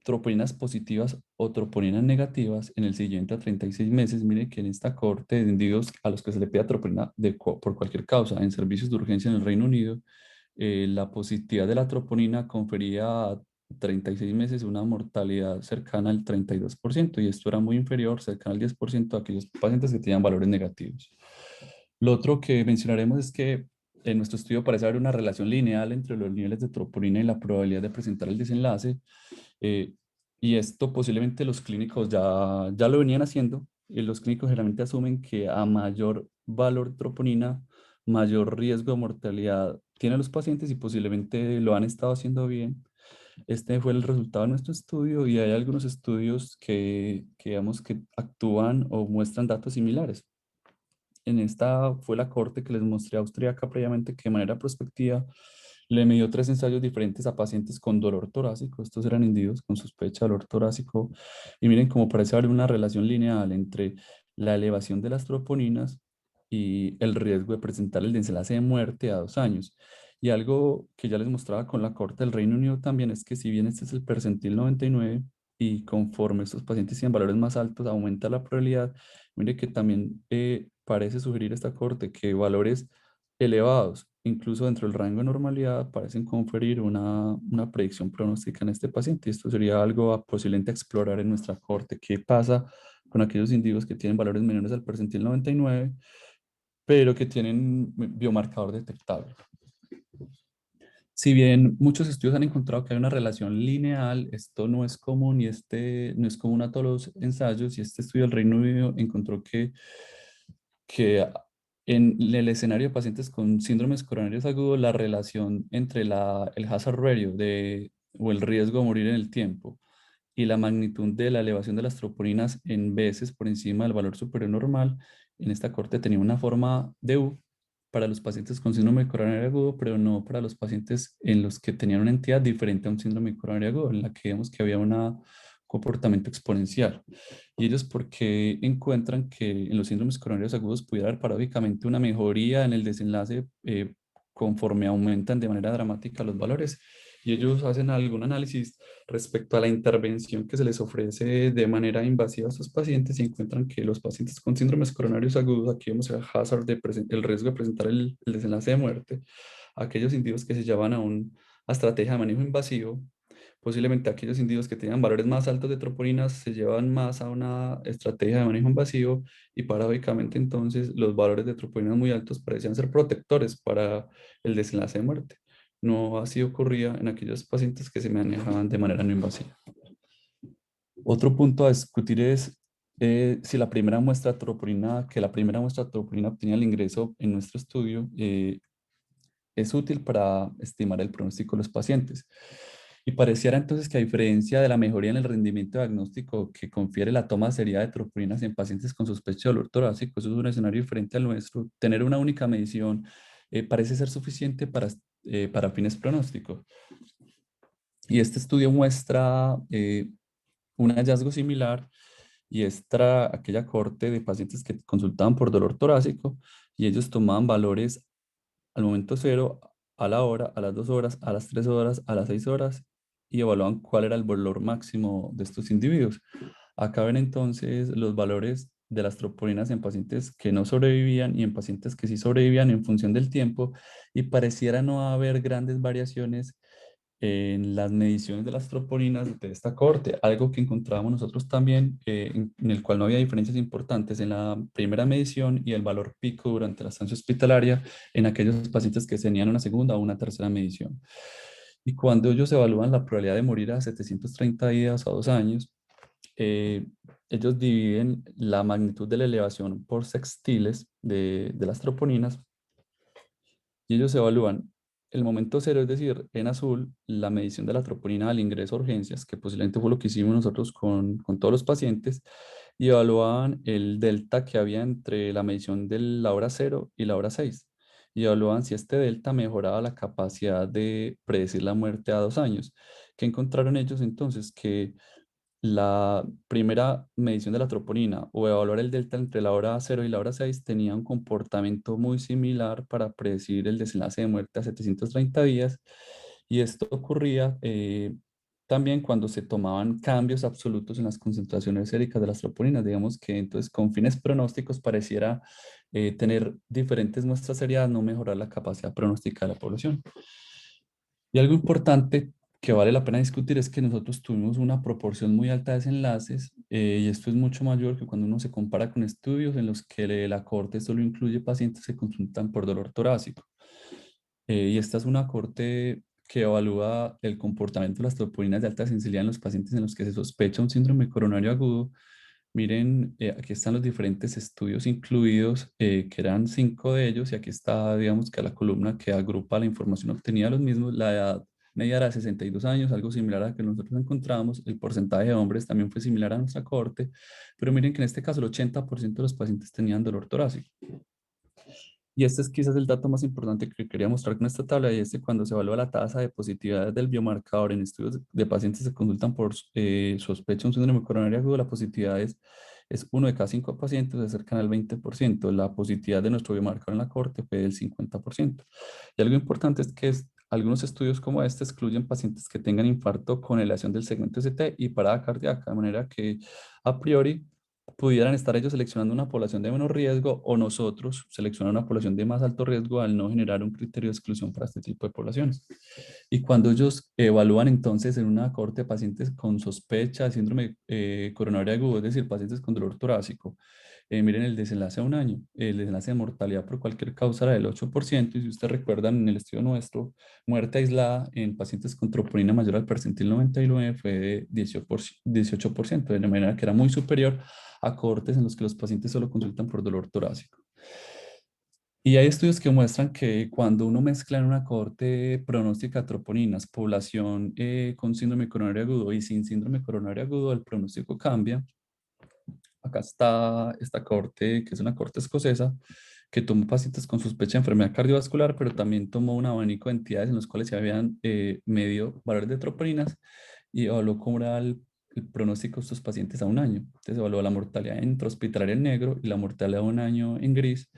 troponinas positivas o troponinas negativas en el siguiente a 36 meses, mire que en esta cohorte de individuos a los que se le pida troponina por cualquier causa en servicios de urgencia en el Reino Unido, la positividad de la troponina confería a 36 meses una mortalidad cercana al 32%, y esto era muy inferior, cercano al 10% a aquellos pacientes que tenían valores negativos. Lo otro que mencionaremos es que en nuestro estudio parece haber una relación lineal entre los niveles de troponina y la probabilidad de presentar el desenlace. eh, y esto posiblemente los clínicos ya lo venían haciendo. Los clínicos generalmente asumen que a mayor valor de troponina, mayor riesgo de mortalidad tienen los pacientes, y posiblemente lo han estado haciendo bien. Este fue el resultado de nuestro estudio, y hay algunos estudios digamos, que actúan o muestran datos similares. En esta fue la corte que les mostré austríaca previamente, que de manera prospectiva le midió 3 ensayos diferentes a pacientes con dolor torácico. Estos eran individuos con sospecha de dolor torácico. Y miren cómo parece haber una relación lineal entre la elevación de las troponinas y el riesgo de presentar el desenlace de muerte a 2 años. Y algo que ya les mostraba con la corte del Reino Unido también es que, si bien este es el percentil 99 y conforme estos pacientes tienen valores más altos, aumenta la probabilidad. Mire que también parece sugerir esta corte que valores elevados, incluso dentro del rango de normalidad, parecen conferir una predicción pronóstica en este paciente. Y esto sería algo posiblemente a explorar en nuestra corte. ¿Qué pasa con aquellos individuos que tienen valores menores al percentil 99, pero que tienen biomarcador detectable? Si bien muchos estudios han encontrado que hay una relación lineal, esto no es común, y no es común a todos los ensayos. Y este estudio del Reino Unido encontró que en el escenario de pacientes con síndromes coronarios agudos, la relación entre el hazard ratio o el riesgo de morir en el tiempo y la magnitud de la elevación de las troponinas en veces por encima del valor superior normal, en esta corte tenía una forma de U para los pacientes con síndrome coronario agudo, pero no para los pacientes en los que tenían una entidad diferente a un síndrome coronario agudo, en la que vemos que había un comportamiento exponencial. Y ellos, porque encuentran que en los síndromes coronarios agudos pudiera haber paradójicamente una mejoría en el desenlace conforme aumentan de manera dramática los valores. Y ellos hacen algún análisis respecto a la intervención que se les ofrece de manera invasiva a estos pacientes, y encuentran que los pacientes con síndromes coronarios agudos, aquí vemos el hazard el riesgo de presentar el desenlace de muerte, aquellos individuos que se llevan a estrategia de manejo invasivo. Posiblemente aquellos individuos que tenían valores más altos de troponinas se llevan más a una estrategia de manejo invasivo, y paradójicamente entonces los valores de troponinas muy altos parecían ser protectores para el desenlace de muerte. No así ocurría en aquellos pacientes que se manejaban de manera no invasiva. Otro punto a discutir es si la primera muestra de troponina, que la primera muestra de troponina obtenida al ingreso en nuestro estudio, es útil para estimar el pronóstico de los pacientes. Y pareciera entonces que, a diferencia de la mejoría en el rendimiento diagnóstico que confiere la toma seriada de troponinas en pacientes con sospecha de dolor torácico, eso es un escenario diferente al nuestro, tener una única medición parece ser suficiente para fines pronósticos. Y este estudio muestra un hallazgo similar, y esta aquella cohorte de pacientes que consultaban por dolor torácico, y ellos tomaban valores al momento cero, a la hora, a las 2 horas, a las 3 horas, a las 6 horas, y evaluaban cuál era el valor máximo de estos individuos. Acá ven entonces los valores de las troponinas en pacientes que no sobrevivían y en pacientes que sí sobrevivían en función del tiempo, y pareciera no haber grandes variaciones en las mediciones de las troponinas de esta cohorte, algo que encontrábamos nosotros también, en el cual no había diferencias importantes en la primera medición y el valor pico durante la estancia hospitalaria en aquellos pacientes que tenían una segunda o una tercera medición. Y cuando ellos evalúan la probabilidad de morir a 730 días o a 2 años, eh, ellos dividen la magnitud de la elevación por sextiles de las troponinas, y ellos evalúan el momento cero, es decir, en azul, la medición de la troponina al ingreso a urgencias, que posiblemente fue lo que hicimos nosotros con todos los pacientes, y evaluaban el delta que había entre la medición de la hora cero y la hora 6. Y evaluaban si este delta mejoraba la capacidad de predecir la muerte a 2 años. ¿Qué encontraron ellos entonces? Que la primera medición de la troponina o evaluar el delta entre la hora cero y la hora 6 tenía un comportamiento muy similar para predecir el desenlace de muerte a 730 días, y esto ocurría también cuando se tomaban cambios absolutos en las concentraciones séricas de las troponinas. Digamos que entonces con fines pronósticos pareciera tener diferentes muestras seriadas, no mejorar la capacidad pronóstica de la población. Y algo importante que vale la pena discutir es que nosotros tuvimos una proporción muy alta de desenlaces, y esto es mucho mayor que cuando uno se compara con estudios en los que la cohorte solo incluye pacientes que consultan por dolor torácico. Y esta es una cohorte que evalúa el comportamiento de las troponinas de alta sensibilidad en los pacientes en los que se sospecha un síndrome coronario agudo. Miren, aquí están los diferentes estudios incluidos, que eran 5 de ellos, y aquí está, digamos, que la columna que agrupa la información obtenida de los mismos. La edad media era de 62 años, algo similar a la que nosotros encontramos. El porcentaje de hombres también fue similar a nuestra cohorte, pero miren que en este caso el 80% de los pacientes tenían dolor torácico. Y este es quizás el dato más importante que quería mostrar con esta tabla, y es que cuando se evalúa la tasa de positividad del biomarcador en estudios de pacientes que se consultan por sospecha de un síndrome coronario agudo, la positividad es 1 de cada 5 pacientes, se acercan al 20%. La positividad de nuestro biomarcador en la corte fue del 50%. Y algo importante es que algunos estudios como este excluyen pacientes que tengan infarto con elevación del segmento ST y parada cardíaca, de manera que a priori pudieran estar ellos seleccionando una población de menor riesgo, o nosotros seleccionar una población de más alto riesgo al no generar un criterio de exclusión para este tipo de poblaciones. Y cuando ellos evalúan entonces en una cohorte de pacientes con sospecha de síndrome coronario agudo, es decir, pacientes con dolor torácico, miren el desenlace a 1 año. El desenlace de mortalidad por cualquier causa era del 8%, y si ustedes recuerdan en el estudio nuestro, muerte aislada en pacientes con troponina mayor al percentil 99 fue de 18%, de manera que era muy superior a cohortes en los que los pacientes solo consultan por dolor torácico. Y hay estudios que muestran que cuando uno mezcla en una cohorte pronóstica de troponinas, población con síndrome coronario agudo y sin síndrome coronario agudo, el pronóstico cambia. Acá está esta cohorte, que es una cohorte escocesa, que tomó pacientes con sospecha de enfermedad cardiovascular, pero también tomó un abanico de entidades en los cuales se habían medido valores de troponinas, y evaluó cómo era el pronóstico de estos pacientes a 1 año. Entonces evaluó la mortalidad intrahospitalaria en negro y la mortalidad a 1 año en gris,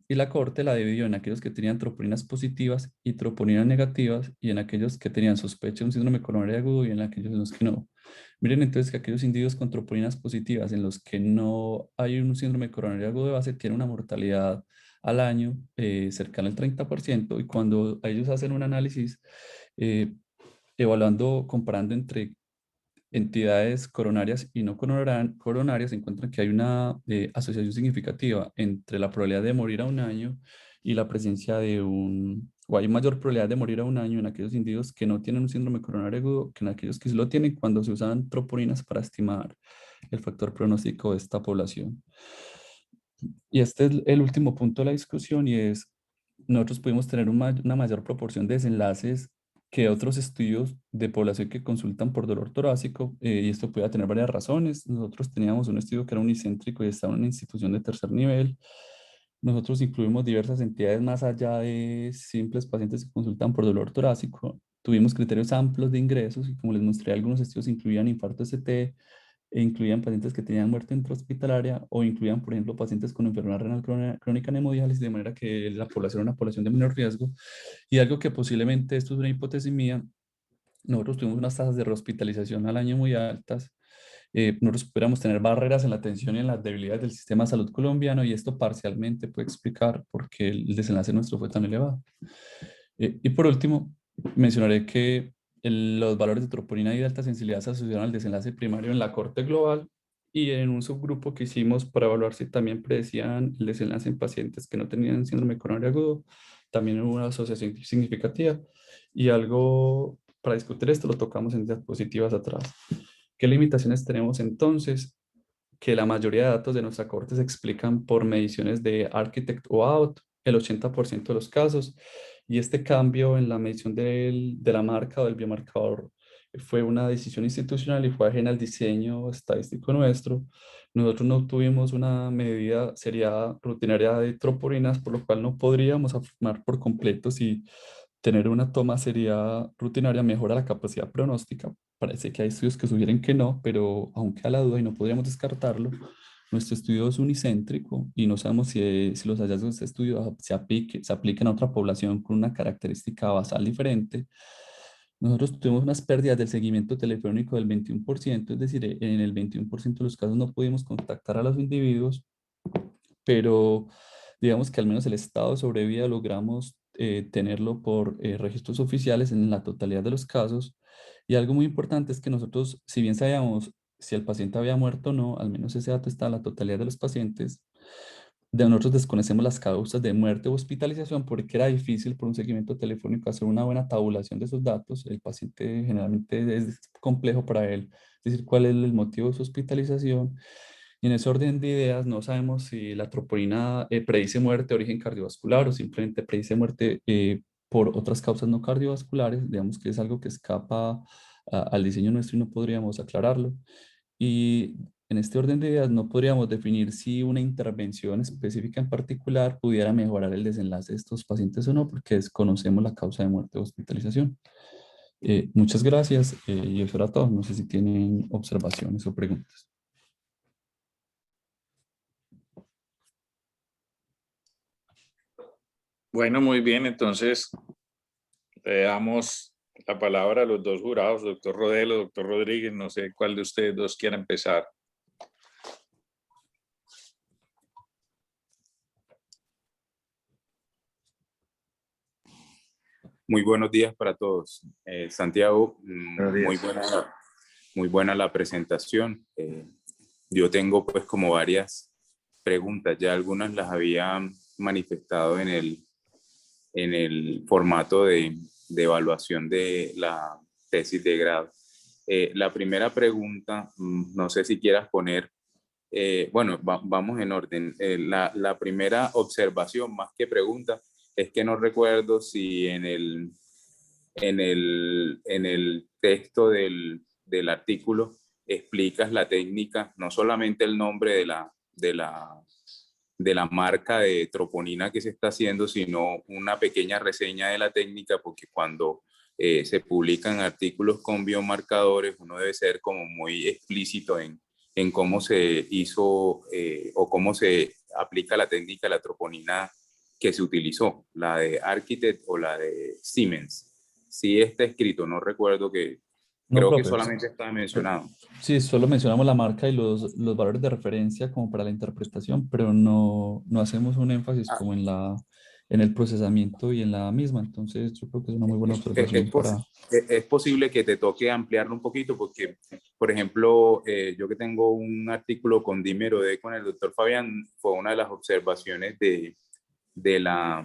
y la corte la dividió en aquellos que tenían troponinas positivas y troponinas negativas, y en aquellos que tenían sospecha de un síndrome coronario agudo y en aquellos en los que no. Miren entonces que aquellos individuos con troponinas positivas en los que no hay un síndrome coronario agudo de base tienen una mortalidad al año cercana al 30%, y cuando ellos hacen un análisis eh, evaluando, comparando entre entidades coronarias y no coronarias, se encuentran que hay una asociación significativa entre la probabilidad de morir a 1 año y la presencia o hay mayor probabilidad de morir a 1 año en aquellos individuos que no tienen un síndrome coronario agudo que en aquellos que sí lo tienen, cuando se usan troponinas para estimar el factor pronóstico de esta población. Y este es el último punto de la discusión, y es, nosotros pudimos tener una mayor proporción de desenlaces que otros estudios de población que consultan por dolor torácico, y esto puede tener varias razones. Nosotros teníamos un estudio que era unicéntrico y estaba en una institución de tercer nivel. Nosotros incluimos diversas entidades más allá de simples pacientes que consultan por dolor torácico. Tuvimos criterios amplios de ingresos, y como les mostré, algunos estudios incluían infarto ST, e incluían pacientes que tenían muerte intrahospitalaria, o incluían, por ejemplo, pacientes con enfermedad renal crónica en hemodiálisis, de manera que la población era una población de menor riesgo. Y algo que posiblemente, esto es una hipótesis mía, nosotros tuvimos unas tasas de rehospitalización al año muy altas, nosotros pudiéramos tener barreras en la atención y en las debilidades del sistema de salud colombiano, y esto parcialmente puede explicar por qué el desenlace nuestro fue tan elevado. Y por último, mencionaré que los valores de troponina y de alta sensibilidad se asociaron al desenlace primario en la corte global, y en un subgrupo que hicimos para evaluar si también predecían el desenlace en pacientes que no tenían síndrome coronario agudo, también hubo una asociación significativa. Y algo para discutir esto lo tocamos en diapositivas atrás. ¿Qué limitaciones tenemos entonces? Que la mayoría de datos de nuestra corte se explican por mediciones de Architect o OUT, el 80% de los casos, y este cambio en la medición de la marca o del biomarcador fue una decisión institucional y fue ajena al diseño estadístico nuestro. Nosotros no tuvimos una medida seriada rutinaria de troponinas, por lo cual no podríamos afirmar por completo si tener una toma seriada rutinaria mejora la capacidad pronóstica. Parece que hay estudios que sugieren que no, pero aunque a la duda y no podríamos descartarlo, nuestro estudio es unicéntrico y no sabemos si los hallazgos de este estudio se aplican a otra población con una característica basal diferente. Nosotros tuvimos unas pérdidas del seguimiento telefónico del 21%, es decir, en el 21% de los casos no pudimos contactar a los individuos, pero digamos que al menos el estado de sobrevida logramos tenerlo por registros oficiales en la totalidad de los casos. Y algo muy importante es que nosotros, si bien sabíamos si el paciente había muerto o no, al menos ese dato está en la totalidad de los pacientes. De nosotros desconocemos las causas de muerte o hospitalización porque era difícil por un seguimiento telefónico hacer una buena tabulación de esos datos. El paciente generalmente es complejo para él decir cuál es el motivo de su hospitalización. Y en ese orden de ideas, no sabemos si la troponina predice muerte de origen cardiovascular o simplemente predice muerte por otras causas no cardiovasculares. Digamos que es algo que escapa al diseño nuestro y no podríamos aclararlo. Y en este orden de ideas, no podríamos definir si una intervención específica en particular pudiera mejorar el desenlace de estos pacientes o no, porque desconocemos la causa de muerte o hospitalización. Muchas gracias y eso era todo. No sé si tienen observaciones o preguntas. Bueno, muy bien, entonces le damos la palabra a los dos jurados, doctor Rodelo, doctor Rodríguez, no sé cuál de ustedes dos quiera empezar. Muy buenos días para todos. Santiago, muy buena la presentación. Yo tengo pues como varias preguntas, ya algunas las había manifestado en el formato de evaluación de la tesis de grado. La primera pregunta, no sé si quieras poner, bueno, vamos en orden. La primera observación, más que pregunta, es que no recuerdo si en el texto del artículo explicas la técnica, no solamente el nombre de la marca de troponina que se está haciendo, sino una pequeña reseña de la técnica, porque cuando se publican artículos con biomarcadores, uno debe ser como muy explícito en cómo se hizo o cómo se aplica la técnica de la troponina que se utilizó, la de Architect o la de Siemens. Sí está escrito, no recuerdo No, creo que profe. solamente estaba mencionado. Sí, solo mencionamos la marca y los valores de referencia como para la interpretación, pero no hacemos un énfasis Ah, como en el procesamiento y en la misma. Entonces, yo creo que es una muy buena observación para... es posible que te toque ampliarlo un poquito porque, por ejemplo, yo que tengo un artículo con dímero D con el doctor Fabián, fue una de las observaciones de la,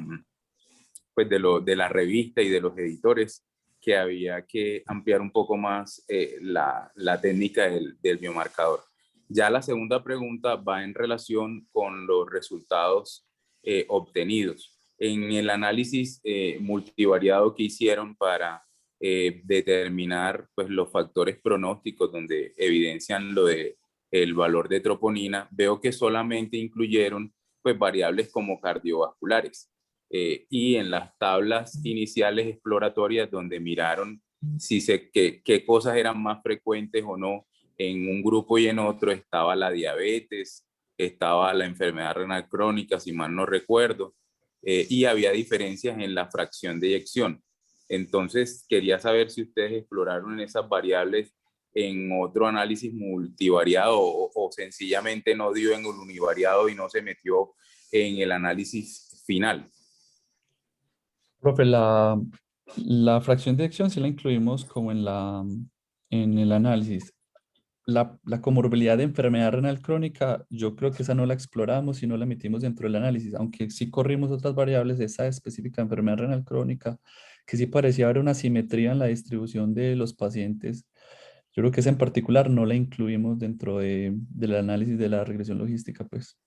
pues de la revista y de los editores que había que ampliar un poco más la técnica del biomarcador. Ya la segunda pregunta va en relación con los resultados obtenidos. En el análisis multivariado que hicieron para determinar pues, los factores pronósticos donde evidencian lo de el valor de troponina, veo que solamente incluyeron pues, variables como cardiovasculares. Y en las tablas iniciales exploratorias donde miraron qué cosas eran más frecuentes o no en un grupo y en otro, estaba la diabetes, estaba la enfermedad renal crónica, si mal no recuerdo, y había diferencias en la fracción de eyección. Entonces, quería saber si ustedes exploraron en esas variables en otro análisis multivariado o sencillamente no dio en el univariado y no se metió en el análisis final. Profe, la fracción de eyección sí la incluimos como en el análisis. La comorbilidad de enfermedad renal crónica, yo creo que esa no la exploramos y no la metimos dentro del análisis, aunque sí corrimos otras variables, esa específica enfermedad renal crónica, que sí parecía haber una simetría en la distribución de los pacientes. Yo creo que esa en particular no la incluimos dentro del análisis de la regresión logística, pues.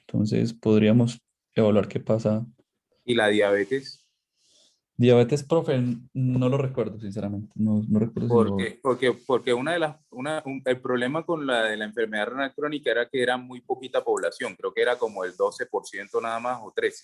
Entonces podríamos evaluar qué pasa. Y la diabetes, Diabetes, profe, no lo recuerdo, sinceramente. No, no recuerdo si lo... porque el problema con la de la enfermedad renal crónica era que era muy poquita población, creo que era como el 12% nada más o 13%,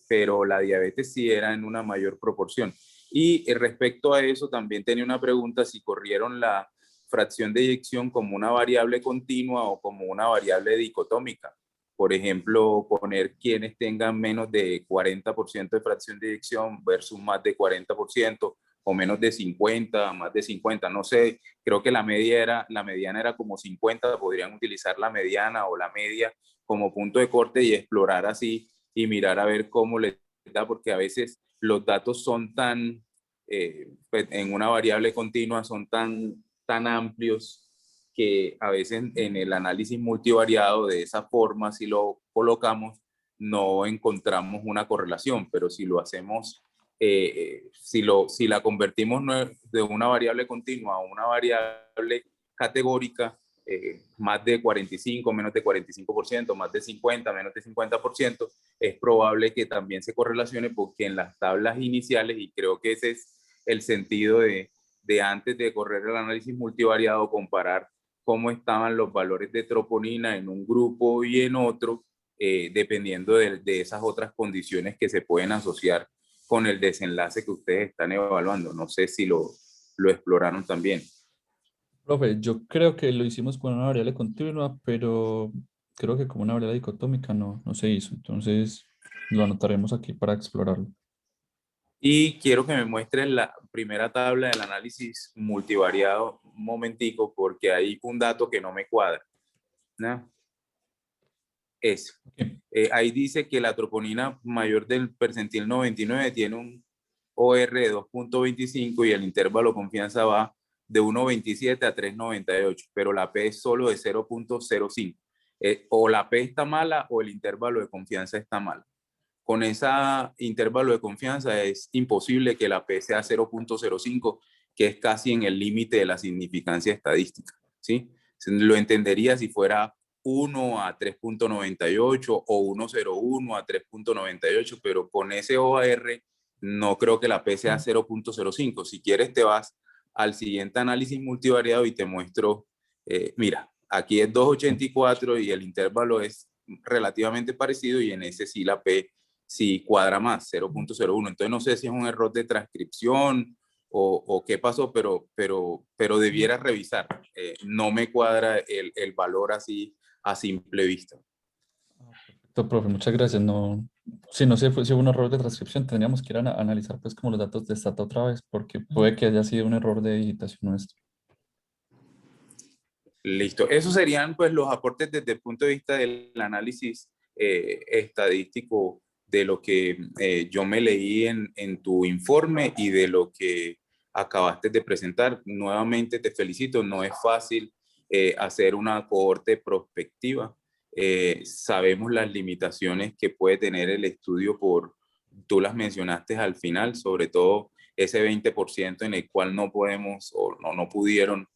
pero la diabetes sí era en una mayor proporción. Y respecto a eso también tenía una pregunta si corrieron la fracción de eyección como una variable continua o como una variable dicotómica. Por ejemplo, poner quienes tengan menos de 40% de fracción de eyección versus más de 40% o menos de 50, más de 50, no sé, creo que la mediana era como 50, podrían utilizar la mediana o la media como punto de corte y explorar así y mirar a ver cómo les da, porque a veces los datos son tan, pues, en una variable continua son tan amplios que a veces en el análisis multivariado de esa forma, si lo colocamos, no encontramos una correlación, pero si lo hacemos, si la convertimos de una variable continua a una variable categórica, más de 45, menos de 45%, más de 50, menos de 50%, es probable que también se correlacione porque en las tablas iniciales, y creo que ese es el sentido de antes de correr el análisis multivariado, comparar cómo estaban los valores de troponina en un grupo y en otro, dependiendo de esas otras condiciones que se pueden asociar con el desenlace que ustedes están evaluando. No sé si lo exploraron también. Profe, yo creo que lo hicimos con una variable continua, pero creo que como una variable dicotómica no se hizo. Entonces lo anotaremos aquí para explorarlo. Y quiero que me muestres la primera tabla del análisis multivariado un momentico, porque hay un dato que no me cuadra, ¿no? Es, Ok. ahí dice que la troponina mayor del percentil 99 tiene un OR de 2.25 y el intervalo de confianza va de 1.27 a 3.98, pero la P es solo de 0.05. O la P está mala o el intervalo de confianza está mal. Con ese intervalo de confianza es imposible que la P sea 0.05, que es casi en el límite de la significancia estadística, ¿sí? Lo entendería si fuera 1 a 3.98 o 1.01 a 3.98, pero con ese OAR no creo que la P sea 0.05. Si quieres te vas al siguiente análisis multivariado y te muestro, mira, aquí es 2.84 y el intervalo es relativamente parecido y en ese sí la P sí cuadra más, 0.01. Entonces no sé si es un error de transcripción o qué pasó, pero debiera revisar. No me cuadra el valor así a simple vista. Perfecto, profe, muchas gracias. No, si no sé si hubo un error de transcripción, tendríamos que ir a analizar pues como los datos de Stata otra vez, porque puede que haya sido un error de digitación nuestro. Listo. Esos serían pues los aportes desde el punto de vista del análisis estadístico de lo que yo me leí en tu informe y de lo que acabaste de presentar. Nuevamente te felicito, no es fácil hacer una cohorte prospectiva. Sabemos las limitaciones que puede tener el estudio tú las mencionaste al final, sobre todo ese 20% en el cual no podemos o no pudieron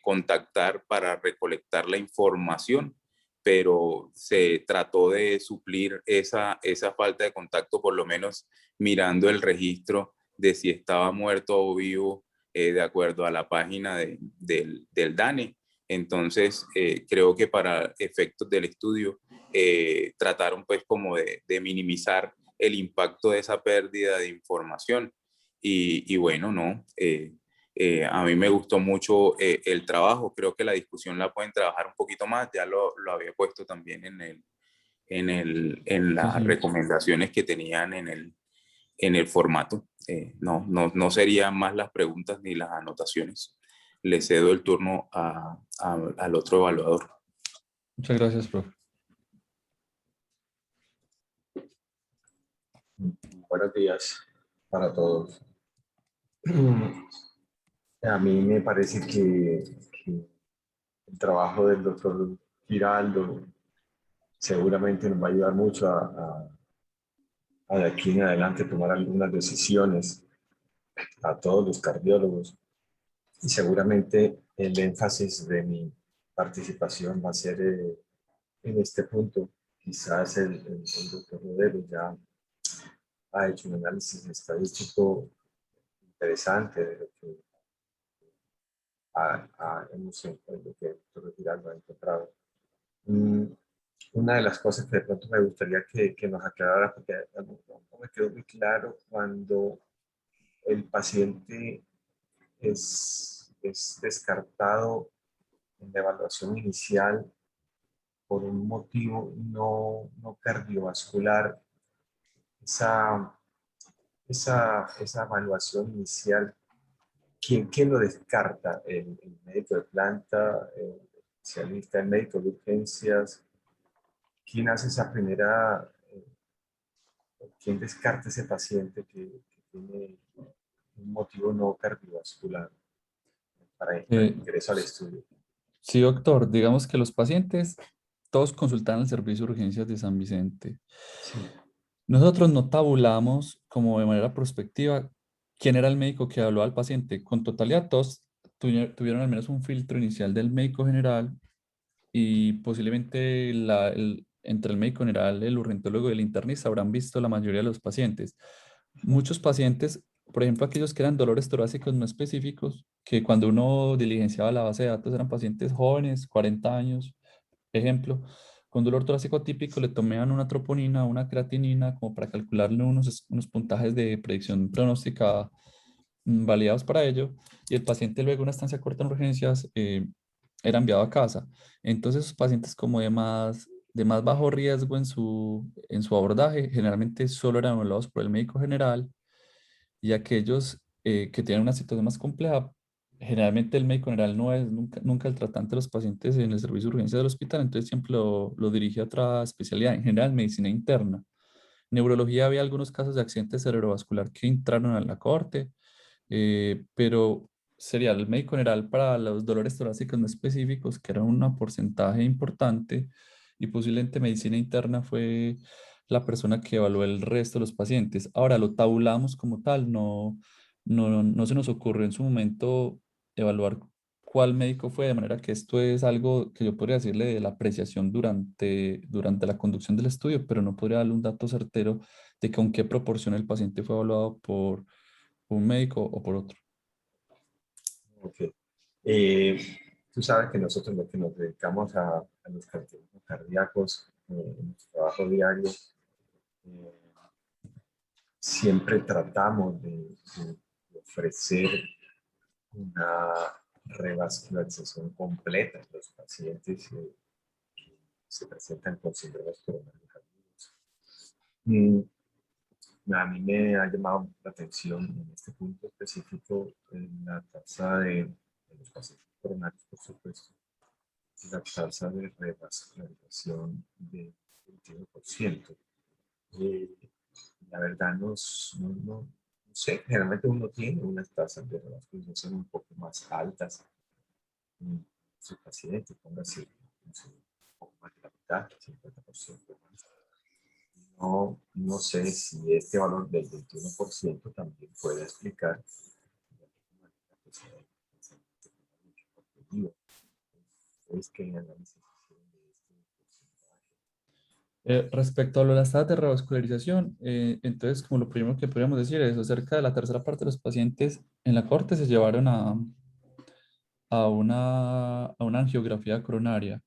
contactar para recolectar la información, pero se trató de suplir esa falta de contacto, por lo menos mirando el registro de si estaba muerto o vivo, de acuerdo a la página del DANE. Entonces, creo que para efectos del estudio, trataron pues como de minimizar el impacto de esa pérdida de información. Y bueno, no, a mí me gustó mucho el trabajo, creo que la discusión la pueden trabajar un poquito más, ya lo había puesto también en Sí, las sí. recomendaciones que tenían en el formato. No serían más las preguntas ni las anotaciones. le cedo el turno al otro evaluador. Muchas gracias, profe. Buenos días para todos. A mí me parece que el trabajo del doctor Giraldo seguramente nos va a ayudar mucho a de aquí en adelante tomar algunas decisiones a todos los cardiólogos. Y seguramente el énfasis de mi participación va a ser en este punto. Quizás el doctor Rodero ya ha hecho un análisis estadístico interesante de lo que hemos lo que el doctor Giraldo ha encontrado. Una de las cosas que de pronto me gustaría que nos aclarara, porque no me quedó muy claro cuando el paciente es descartado en la evaluación inicial por un motivo no cardiovascular, esa evaluación inicial, ¿quién lo descarta? ¿El médico de planta, el especialista, el médico de urgencias? ¿Quién hace esa primera, quién descarta ese paciente que tiene un motivo no cardiovascular para el Eh, ingreso al estudio? sí, doctor, digamos que los pacientes todos consultaban el servicio de urgencias de San Vicente. Sí. Nosotros no tabulamos como de manera prospectiva quién era el médico que evaluaba al paciente. Con totalidad, todos tuvieron al menos un filtro inicial del médico general y posiblemente entre el médico general, el urgentólogo y el internista habrán visto la mayoría de los pacientes. Muchos pacientes, por ejemplo, aquellos que eran dolores torácicos no específicos, que cuando uno diligenciaba la base de datos eran pacientes jóvenes, 40 años, ejemplo, con dolor torácico atípico le tomaban una troponina, una creatinina, como para calcularle unos puntajes de predicción pronóstica validados para ello, y el paciente luego una estancia corta en urgencias era enviado a casa. Entonces, esos pacientes como de más bajo riesgo en su abordaje, generalmente solo eran evaluados por el médico general, y aquellos que tienen una situación más compleja, generalmente el médico general no es nunca el tratante de los pacientes en el servicio de urgencia del hospital, entonces siempre lo dirige a otra especialidad, en general medicina interna. Neurología, había algunos casos de accidente cerebrovascular que entraron a la corte, pero sería el médico general para los dolores torácicos no específicos, que era un porcentaje importante, y posiblemente medicina interna fue la persona que evaluó el resto de los pacientes. Ahora lo tabulamos como tal, no se nos ocurrió en su momento evaluar cuál médico fue, de manera que esto es algo que yo podría decirle de la apreciación durante la conducción del estudio, pero no podría darle un dato certero de con qué proporción el paciente fue evaluado por un médico o por otro. Ok. Eh, Tú sabes que nosotros lo que nos dedicamos a los cardíacos en nuestro trabajo diario, eh, siempre tratamos de ofrecer una revascularización completa a los pacientes que se presentan con síndromes coronarios agudos. A mí me ha llamado la atención en este punto específico la tasa de los pacientes coronarios, por supuesto, la tasa de revascularización de 21%. Eh, la verdad no sé, generalmente uno tiene unas tasas de revascularización un poco más altas en sus pacientes, póngase no sé, un poco más de la mitad, 50% más. No sé si este valor del 21% también puede explicar es que análisis hicieron de este porcentaje. Respecto a lo de las tasas de revascularización, entonces, como lo primero que podríamos decir es, cerca de la tercera parte de los pacientes en la corte se llevaron a una angiografía coronaria.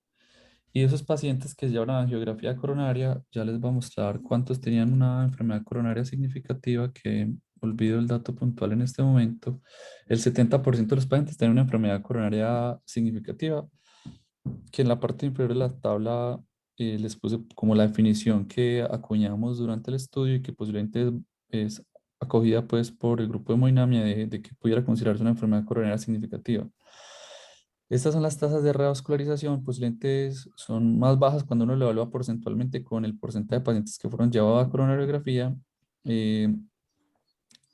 Y esos pacientes que se llevaron a angiografía coronaria, ya les voy a mostrar cuántos tenían una enfermedad coronaria significativa, que olvido el dato puntual en este momento. El 70% de los pacientes tienen una enfermedad coronaria significativa, que en la parte inferior de la tabla les puse como la definición que acuñamos durante el estudio y que posiblemente es acogida pues por el grupo de hemodinamia de que pudiera considerarse una enfermedad coronaria significativa. Estas son las tasas de revascularización, posiblemente son más bajas cuando uno lo evalúa porcentualmente con el porcentaje de pacientes que fueron llevados a coronariografía. eh,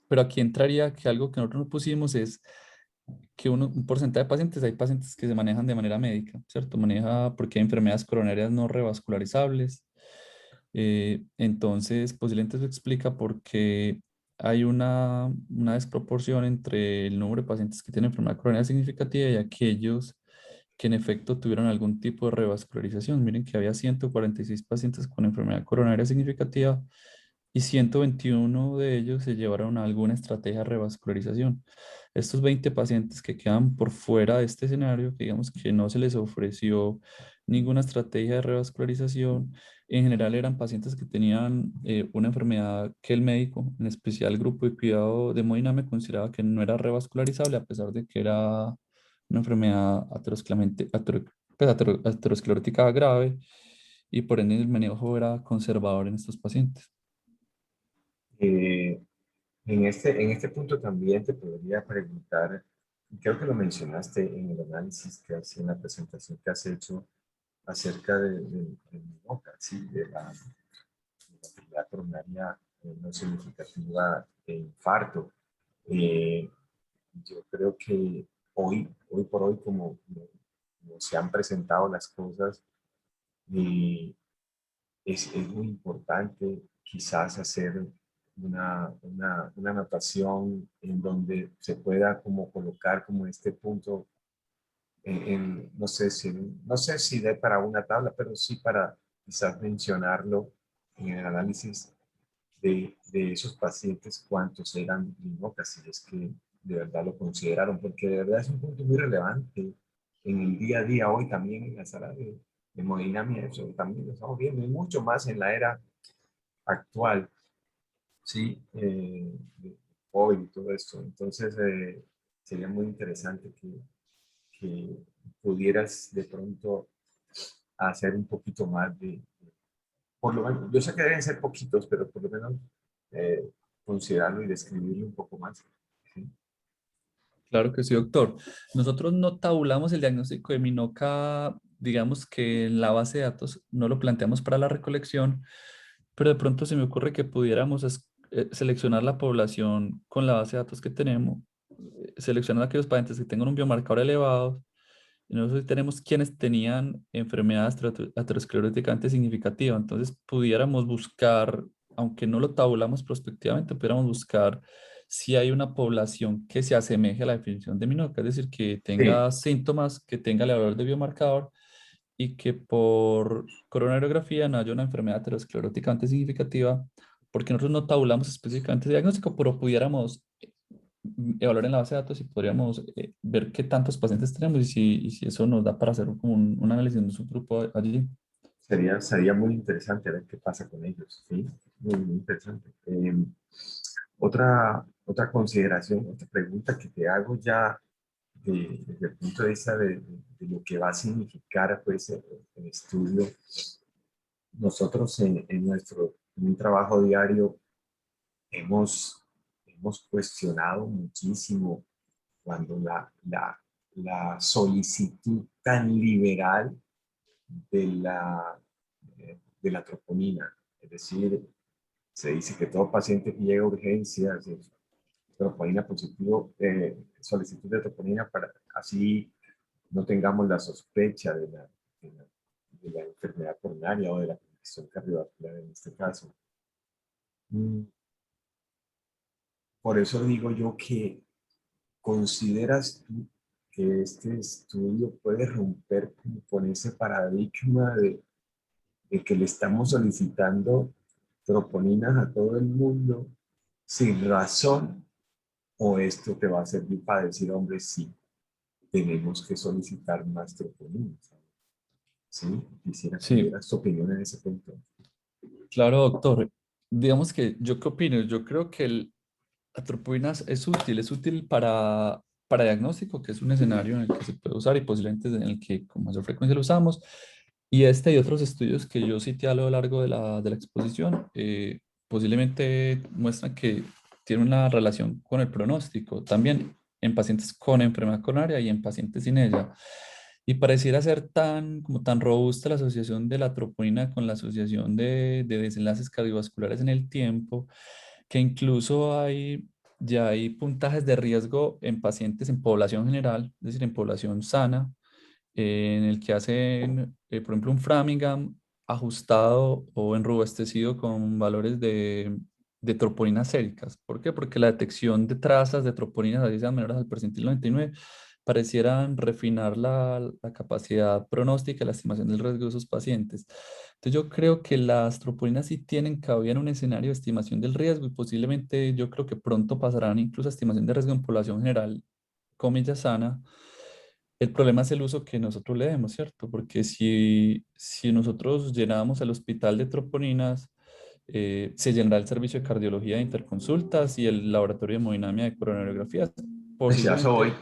pero aquí entraría que algo que nosotros no pusimos es que un porcentaje de pacientes, hay pacientes que se manejan de manera médica, ¿cierto? Maneja porque hay enfermedades coronarias no revascularizables. Entonces, posiblemente eso explica por qué hay una desproporción entre el número de pacientes que tienen enfermedad coronaria significativa y aquellos que en efecto tuvieron algún tipo de revascularización. Miren que había 146 pacientes con enfermedad coronaria significativa y 121 de ellos se llevaron a alguna estrategia de revascularización. Estos 20 pacientes que quedan por fuera de este escenario, que digamos que no se les ofreció ninguna estrategia de revascularización, en general eran pacientes que tenían una enfermedad que el médico, en especial el grupo de cuidado de hemodinamia, consideraba que no era revascularizable, a pesar de que era una enfermedad aterosclerótica grave, y por ende el manejo era conservador en estos pacientes. Eh, en este punto también te podría preguntar, y creo que lo mencionaste en el análisis que hace en la presentación que has hecho acerca de MINOCA, ¿sí? De la actividad coronaria no significativa de infarto. Eh, yo creo que hoy por hoy, como se han presentado las cosas, eh, es muy importante quizás hacer una anotación en donde se pueda como colocar como este punto no sé si de para una tabla, pero sí para quizás mencionarlo en el análisis de esos pacientes, cuántos eran minocas, si es que de verdad lo consideraron, porque de verdad es un punto muy relevante en el día a día, hoy también en la sala de hemodinamia, eso también lo estamos viendo, y mucho más en la era actual, ¿sí? De COVID y todo esto. Entonces, sería muy interesante que pudieras de pronto hacer un poquito más por lo menos, yo sé que deben ser poquitos, pero por lo menos considerarlo y describirlo un poco más. ¿Sí? Claro que sí, doctor. Nosotros no tabulamos el diagnóstico de Minoca, digamos que en la base de datos no lo planteamos para la recolección, pero de pronto se me ocurre que pudiéramos seleccionar la población con la base de datos que tenemos, seleccionar aquellos pacientes que tengan un biomarcador elevado. Y nosotros tenemos quienes tenían enfermedad ateroscleróticamente significativa, entonces pudiéramos buscar, aunque no lo tabulamos prospectivamente, pudiéramos buscar si hay una población que se asemeje a la definición de Minoca, es decir, que Sí, tenga síntomas, que tenga el valor de biomarcador y que por coronariografía no haya una enfermedad ateroscleróticamente significativa, porque nosotros no tabulamos específicamente el diagnóstico, pero pudiéramos evaluar en la base de datos y podríamos ver qué tantos pacientes tenemos y si eso nos da para hacer como un análisis de un subgrupo allí. sería muy interesante ver qué pasa con ellos. ¿Sí? Muy interesante. Otra consideración, otra pregunta que te hago ya desde el punto de vista de lo que va a significar pues, el estudio. Nosotros en un trabajo diario hemos cuestionado muchísimo cuando la solicitud tan liberal de la troponina. Es decir, se dice que todo paciente que llega a urgencias es troponina positivo, solicitud de troponina para así no tengamos la sospecha de la, de la enfermedad coronaria o de la condición cardiovascular en este caso. Por eso digo yo que ¿consideras tú que este estudio puede romper con ese paradigma de que le estamos solicitando troponinas a todo el mundo sin razón? ¿O esto te va a servir para decir, hombre, sí, tenemos que solicitar más troponinas? ¿Sí? Quisiera que me Sí, dieras tu opinión en ese punto. claro, doctor. Digamos que yo qué opino, yo creo que el atropina es útil para diagnóstico, que es un escenario en el que se puede usar y posiblemente en el que con mayor frecuencia lo usamos. Y este y otros estudios que yo cité a lo largo de la exposición posiblemente muestran que tiene una relación con el pronóstico, también en pacientes con enfermedad coronaria y en pacientes sin ella. Y pareciera ser como tan robusta la asociación de la troponina con la asociación de desenlaces cardiovasculares en el tiempo, que incluso ya hay puntajes de riesgo en pacientes en población general, es decir, en población sana, en el que hacen, por ejemplo, un Framingham ajustado o enrubestecido con valores de troponinas séricas. ¿Por qué? Porque la detección de trazas de troponinas, así sean menores al percentil 99, parecieran refinar la capacidad pronóstica y la estimación del riesgo de esos pacientes. Entonces yo creo que las troponinas sí tienen cabida en un escenario de estimación del riesgo y posiblemente yo creo que pronto pasarán incluso a estimación de riesgo en población general, comillas, sana. El problema es el uso que nosotros le demos, ¿cierto? Porque si nosotros llenamos el hospital de troponinas, se llenará el servicio de cardiología de interconsultas y el laboratorio de hemodinamia de coronariografías. Pues ya soy.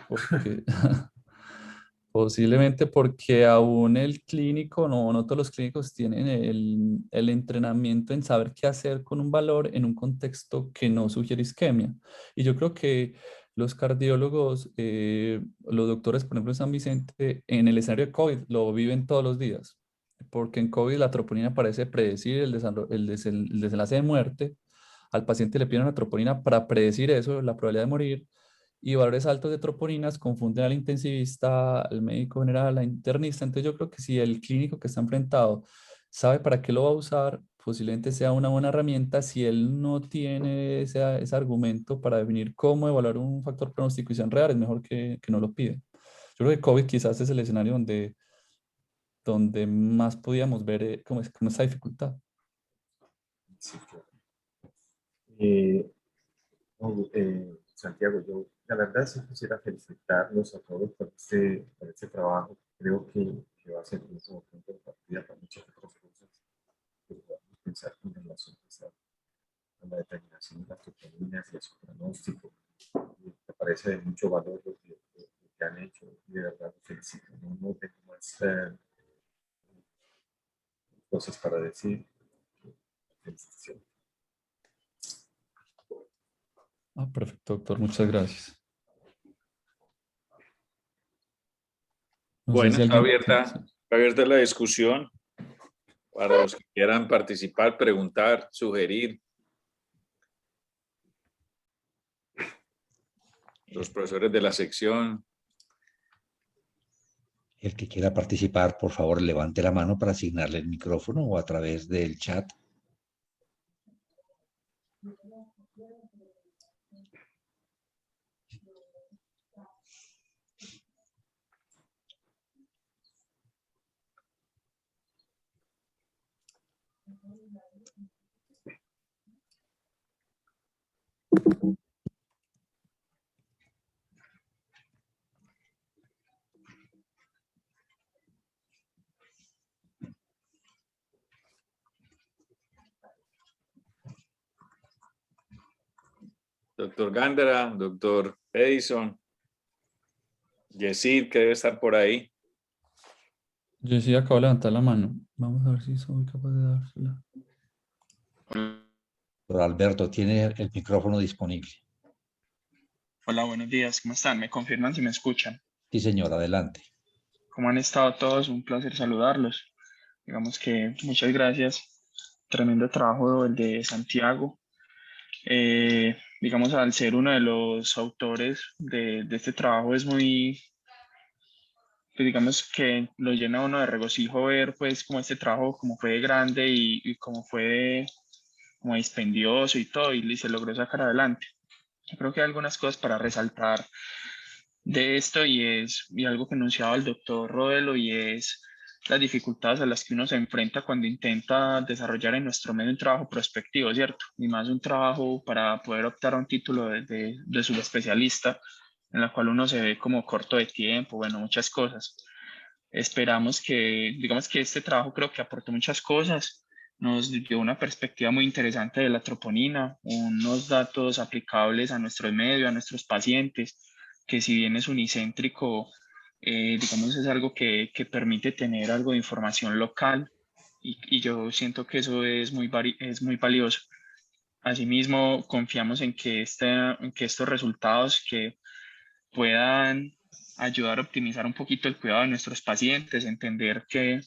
Posiblemente porque aún el clínico, no todos los clínicos tienen el entrenamiento en saber qué hacer con un valor en un contexto que no sugiere isquemia. Y yo creo que los cardiólogos, los doctores, por ejemplo, en San Vicente, en el escenario de COVID, lo viven todos los días. Porque en COVID la troponina parece predecir el desenlace de muerte. Al paciente le piden una troponina para predecir eso, la probabilidad de morir, y valores altos de troponinas confunden al intensivista, al médico general, al internista. Entonces yo creo que si el clínico que está enfrentado sabe para qué lo va a usar, posiblemente sea una buena herramienta. Si él no tiene ese argumento para definir cómo evaluar un factor pronóstico y sean reales, es mejor que no lo pide. Yo creo que COVID quizás es el escenario donde más podíamos ver cómo esa dificultad. Sí, claro. No, Santiago, yo la verdad sí quisiera felicitarlos a todos por este trabajo. Creo que va a ser un punto de partida para muchas otras cosas que podamos pensar con relación a la determinación de las toponinas y a su pronóstico. Me parece de mucho valor lo que han hecho y de verdad los felicito. No tengo más cosas para decir. Felicitaciones. Perfecto, doctor. Muchas gracias. No sé Bueno, si alguien... sí. está abierta la discusión para los que quieran participar, preguntar, sugerir. Los profesores de la sección. El que quiera participar, por favor, levante la mano para asignarle el micrófono o a través del chat. Doctor Gándara, doctor Edison, Yesid, que debe estar por ahí. Yo sí acabo de levantar la mano. Vamos a ver si soy capaz de dársela. Doctor Alberto, tiene el micrófono disponible. Hola, buenos días, ¿cómo están? ¿Me confirman si me escuchan? Sí, señor, adelante. ¿Cómo han estado todos? Un placer saludarlos. Digamos que muchas gracias. Tremendo trabajo el de Santiago. Digamos, al ser uno de los autores de este trabajo es muy, pues digamos que lo llena a uno de regocijo ver pues como este trabajo como fue de grande y como fue como dispendioso y todo y se logró sacar adelante. Yo creo que hay algunas cosas para resaltar de esto y algo que anunciaba el doctor Rodelo y es las dificultades a las que uno se enfrenta cuando intenta desarrollar en nuestro medio un trabajo prospectivo, ¿cierto? Y más un trabajo para poder optar a un título de subespecialista en la cual uno se ve como corto de tiempo, bueno, muchas cosas. Esperamos que, digamos que este trabajo creo que aportó muchas cosas, nos dio una perspectiva muy interesante de la troponina, unos datos aplicables a nuestro medio, a nuestros pacientes, que si bien es unicéntrico, digamos es algo que permite tener algo de información local y yo siento que eso es muy valioso. asimismo, confiamos en que, en que estos resultados que puedan ayudar a optimizar un poquito el cuidado de nuestros pacientes, entender que,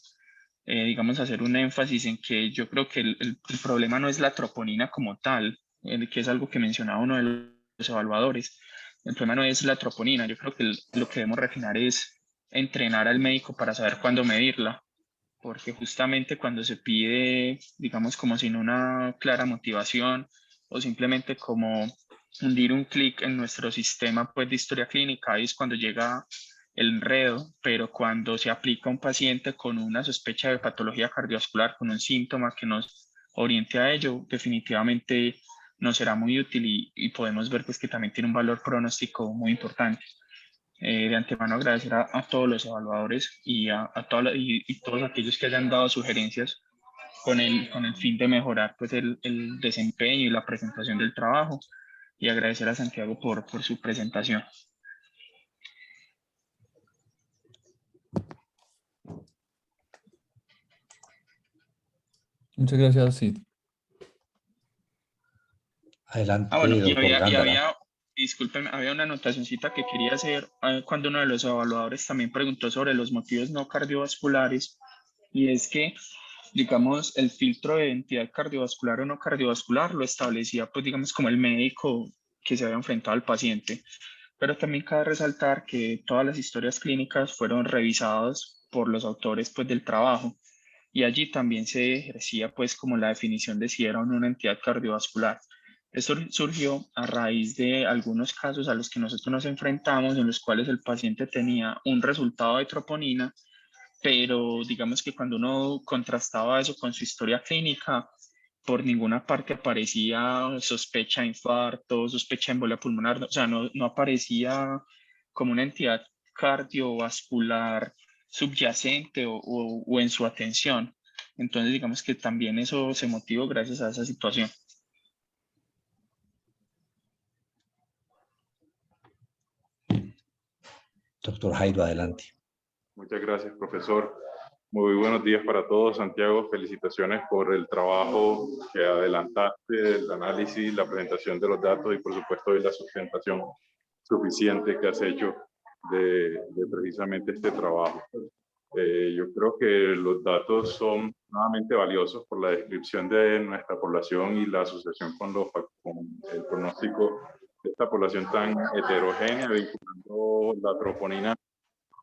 digamos, hacer un énfasis en que yo creo que el problema no es la troponina como tal, que es algo que mencionaba uno de los evaluadores. El problema no es la troponina, yo creo que lo que debemos refinar es entrenar al médico para saber cuándo medirla, porque justamente cuando se pide, digamos, como sin una clara motivación o simplemente como hundir un clic en nuestro sistema pues, de historia clínica, ahí es cuando llega el enredo, pero cuando se aplica a un paciente con una sospecha de patología cardiovascular, con un síntoma que nos oriente a ello, definitivamente nos será muy útil y podemos ver pues, que también tiene un valor pronóstico muy importante. De antemano agradecer a todos los evaluadores y todos aquellos que hayan dado sugerencias con el fin de mejorar pues, el desempeño y la presentación del trabajo y agradecer a Santiago por su presentación. Muchas gracias, Sid. Adelante, Bueno, doctor Gándara. disculpen, había una anotacioncita que quería hacer cuando uno de los evaluadores también preguntó sobre los motivos no cardiovasculares, y es que, digamos, el filtro de entidad cardiovascular o no cardiovascular lo establecía, pues, digamos, como el médico que se había enfrentado al paciente, pero también cabe resaltar que todas las historias clínicas fueron revisadas por los autores, pues, del trabajo, y allí también se ejercía, pues, como la definición de si era o no una entidad cardiovascular. Esto surgió a raíz de algunos casos a los que nosotros nos enfrentamos, en los cuales el paciente tenía un resultado de troponina, pero digamos que cuando uno contrastaba eso con su historia clínica, por ninguna parte aparecía sospecha de infarto, sospecha de embolia pulmonar, o sea, no aparecía como una entidad cardiovascular subyacente o en su atención. Entonces, digamos que también eso se motivó gracias a esa situación. Doctor Jairo, adelante. Muchas gracias, profesor. Muy buenos días para todos. Santiago, felicitaciones por el trabajo que adelantaste, el análisis, la presentación de los datos y, por supuesto, la sustentación suficiente que has hecho de precisamente este trabajo. Yo creo que los datos son nuevamente valiosos por la descripción de nuestra población y la asociación con el pronóstico de esta población tan heterogénea, vinculando la troponina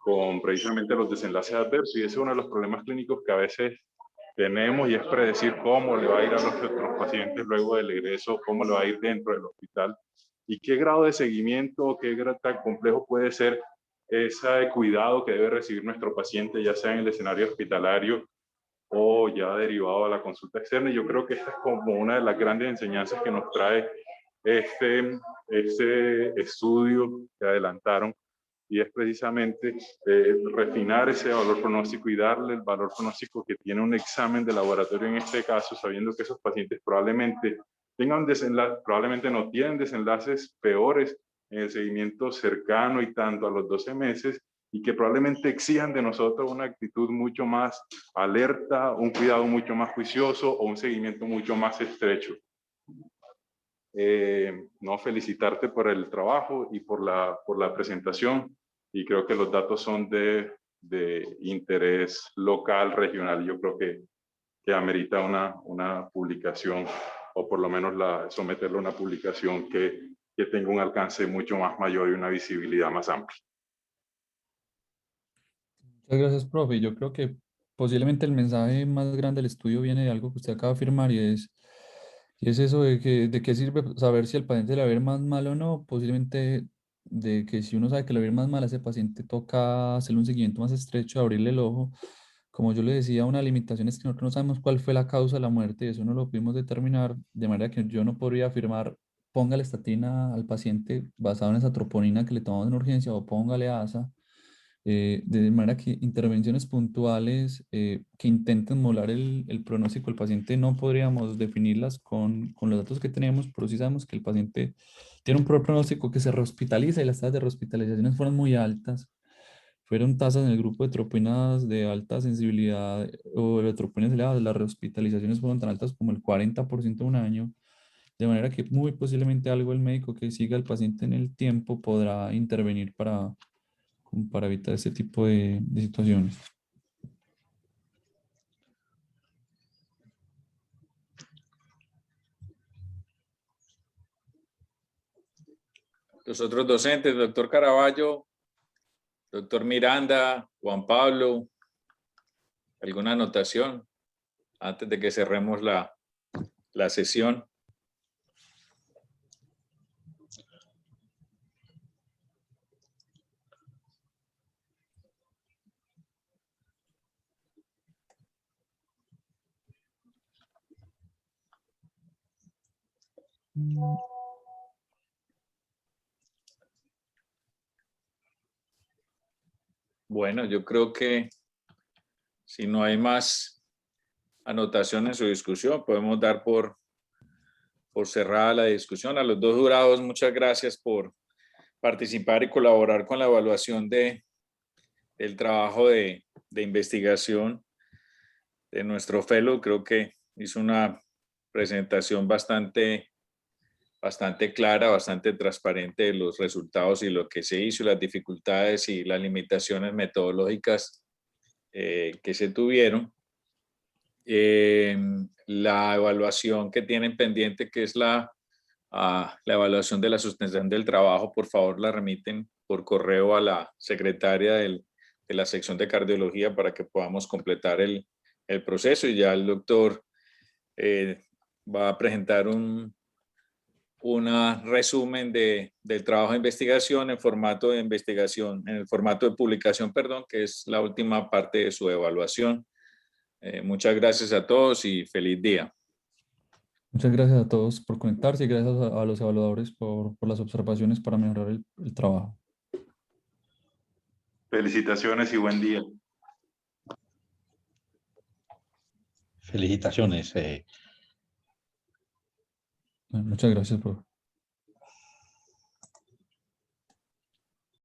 con precisamente los desenlaces adversos, y ese es uno de los problemas clínicos que a veces tenemos, y es predecir cómo le va a ir a nuestros pacientes luego del egreso, cómo le va a ir dentro del hospital y qué grado de seguimiento, qué grado tan complejo puede ser ese cuidado que debe recibir nuestro paciente, ya sea en el escenario hospitalario o ya derivado a la consulta externa. Y yo creo que esta es como una de las grandes enseñanzas que nos trae este estudio que adelantaron, y es precisamente refinar ese valor pronóstico y darle el valor pronóstico que tiene un examen de laboratorio en este caso, sabiendo que esos pacientes probablemente probablemente no tienen desenlaces peores en el seguimiento cercano y tanto a los 12 meses, y que probablemente exijan de nosotros una actitud mucho más alerta, un cuidado mucho más juicioso o un seguimiento mucho más estrecho. No, felicitarte por el trabajo y por la presentación, y creo que los datos son de interés local, regional. Yo creo que amerita una publicación, o por lo menos someterlo a una publicación que tenga un alcance mucho más mayor y una visibilidad más amplia. Muchas gracias, profe. Yo creo que posiblemente el mensaje más grande del estudio viene de algo que usted acaba de afirmar, y es eso de qué sirve saber si el paciente le va a ir más mal o no. Posiblemente de que si uno sabe que le va a ir más mal a ese paciente, toca hacerle un seguimiento más estrecho, abrirle el ojo. Como yo le decía, una limitación es que nosotros no sabemos cuál fue la causa de la muerte, y eso no lo pudimos determinar, de manera que yo no podría afirmar, póngale estatina al paciente basado en esa troponina que le tomamos en urgencia, o póngale ASA, de manera que intervenciones puntuales que intenten modular el pronóstico del paciente no podríamos definirlas con los datos que tenemos, pero sí sabemos que el paciente tiene un peor pronóstico, que se rehospitaliza, y las tasas de rehospitalizaciones fueron muy altas. Fueron tasas en el grupo de troponas de alta sensibilidad o de troponas elevadas. Las rehospitalizaciones fueron tan altas como el 40% un año. de manera que muy posiblemente algo el médico que siga al paciente en el tiempo podrá intervenir para evitar ese tipo de situaciones. Los otros docentes, doctor Caraballo, doctor Miranda, Juan Pablo, ¿alguna anotación antes de que cerremos la sesión? Bueno, yo creo que si no hay más anotación en su discusión, podemos dar por cerrada la discusión. A los dos jurados, muchas gracias por participar y colaborar con la evaluación del trabajo de investigación de nuestro fellow. Creo que hizo una presentación bastante clara, bastante transparente de los resultados y lo que se hizo, las dificultades y las limitaciones metodológicas que se tuvieron. La evaluación que tienen pendiente, que es la evaluación de la sustentación del trabajo, por favor la remiten por correo a la secretaria de la sección de cardiología para que podamos completar el proceso, y ya el doctor va a presentar un resumen del trabajo de investigación en formato de investigación, en el formato de publicación, perdón, que es la última parte de su evaluación. Muchas gracias a todos y feliz día. Muchas gracias a todos por conectarse y gracias a los evaluadores por las observaciones para mejorar el trabajo. Felicitaciones y buen día. Felicitaciones. Muchas gracias, profe.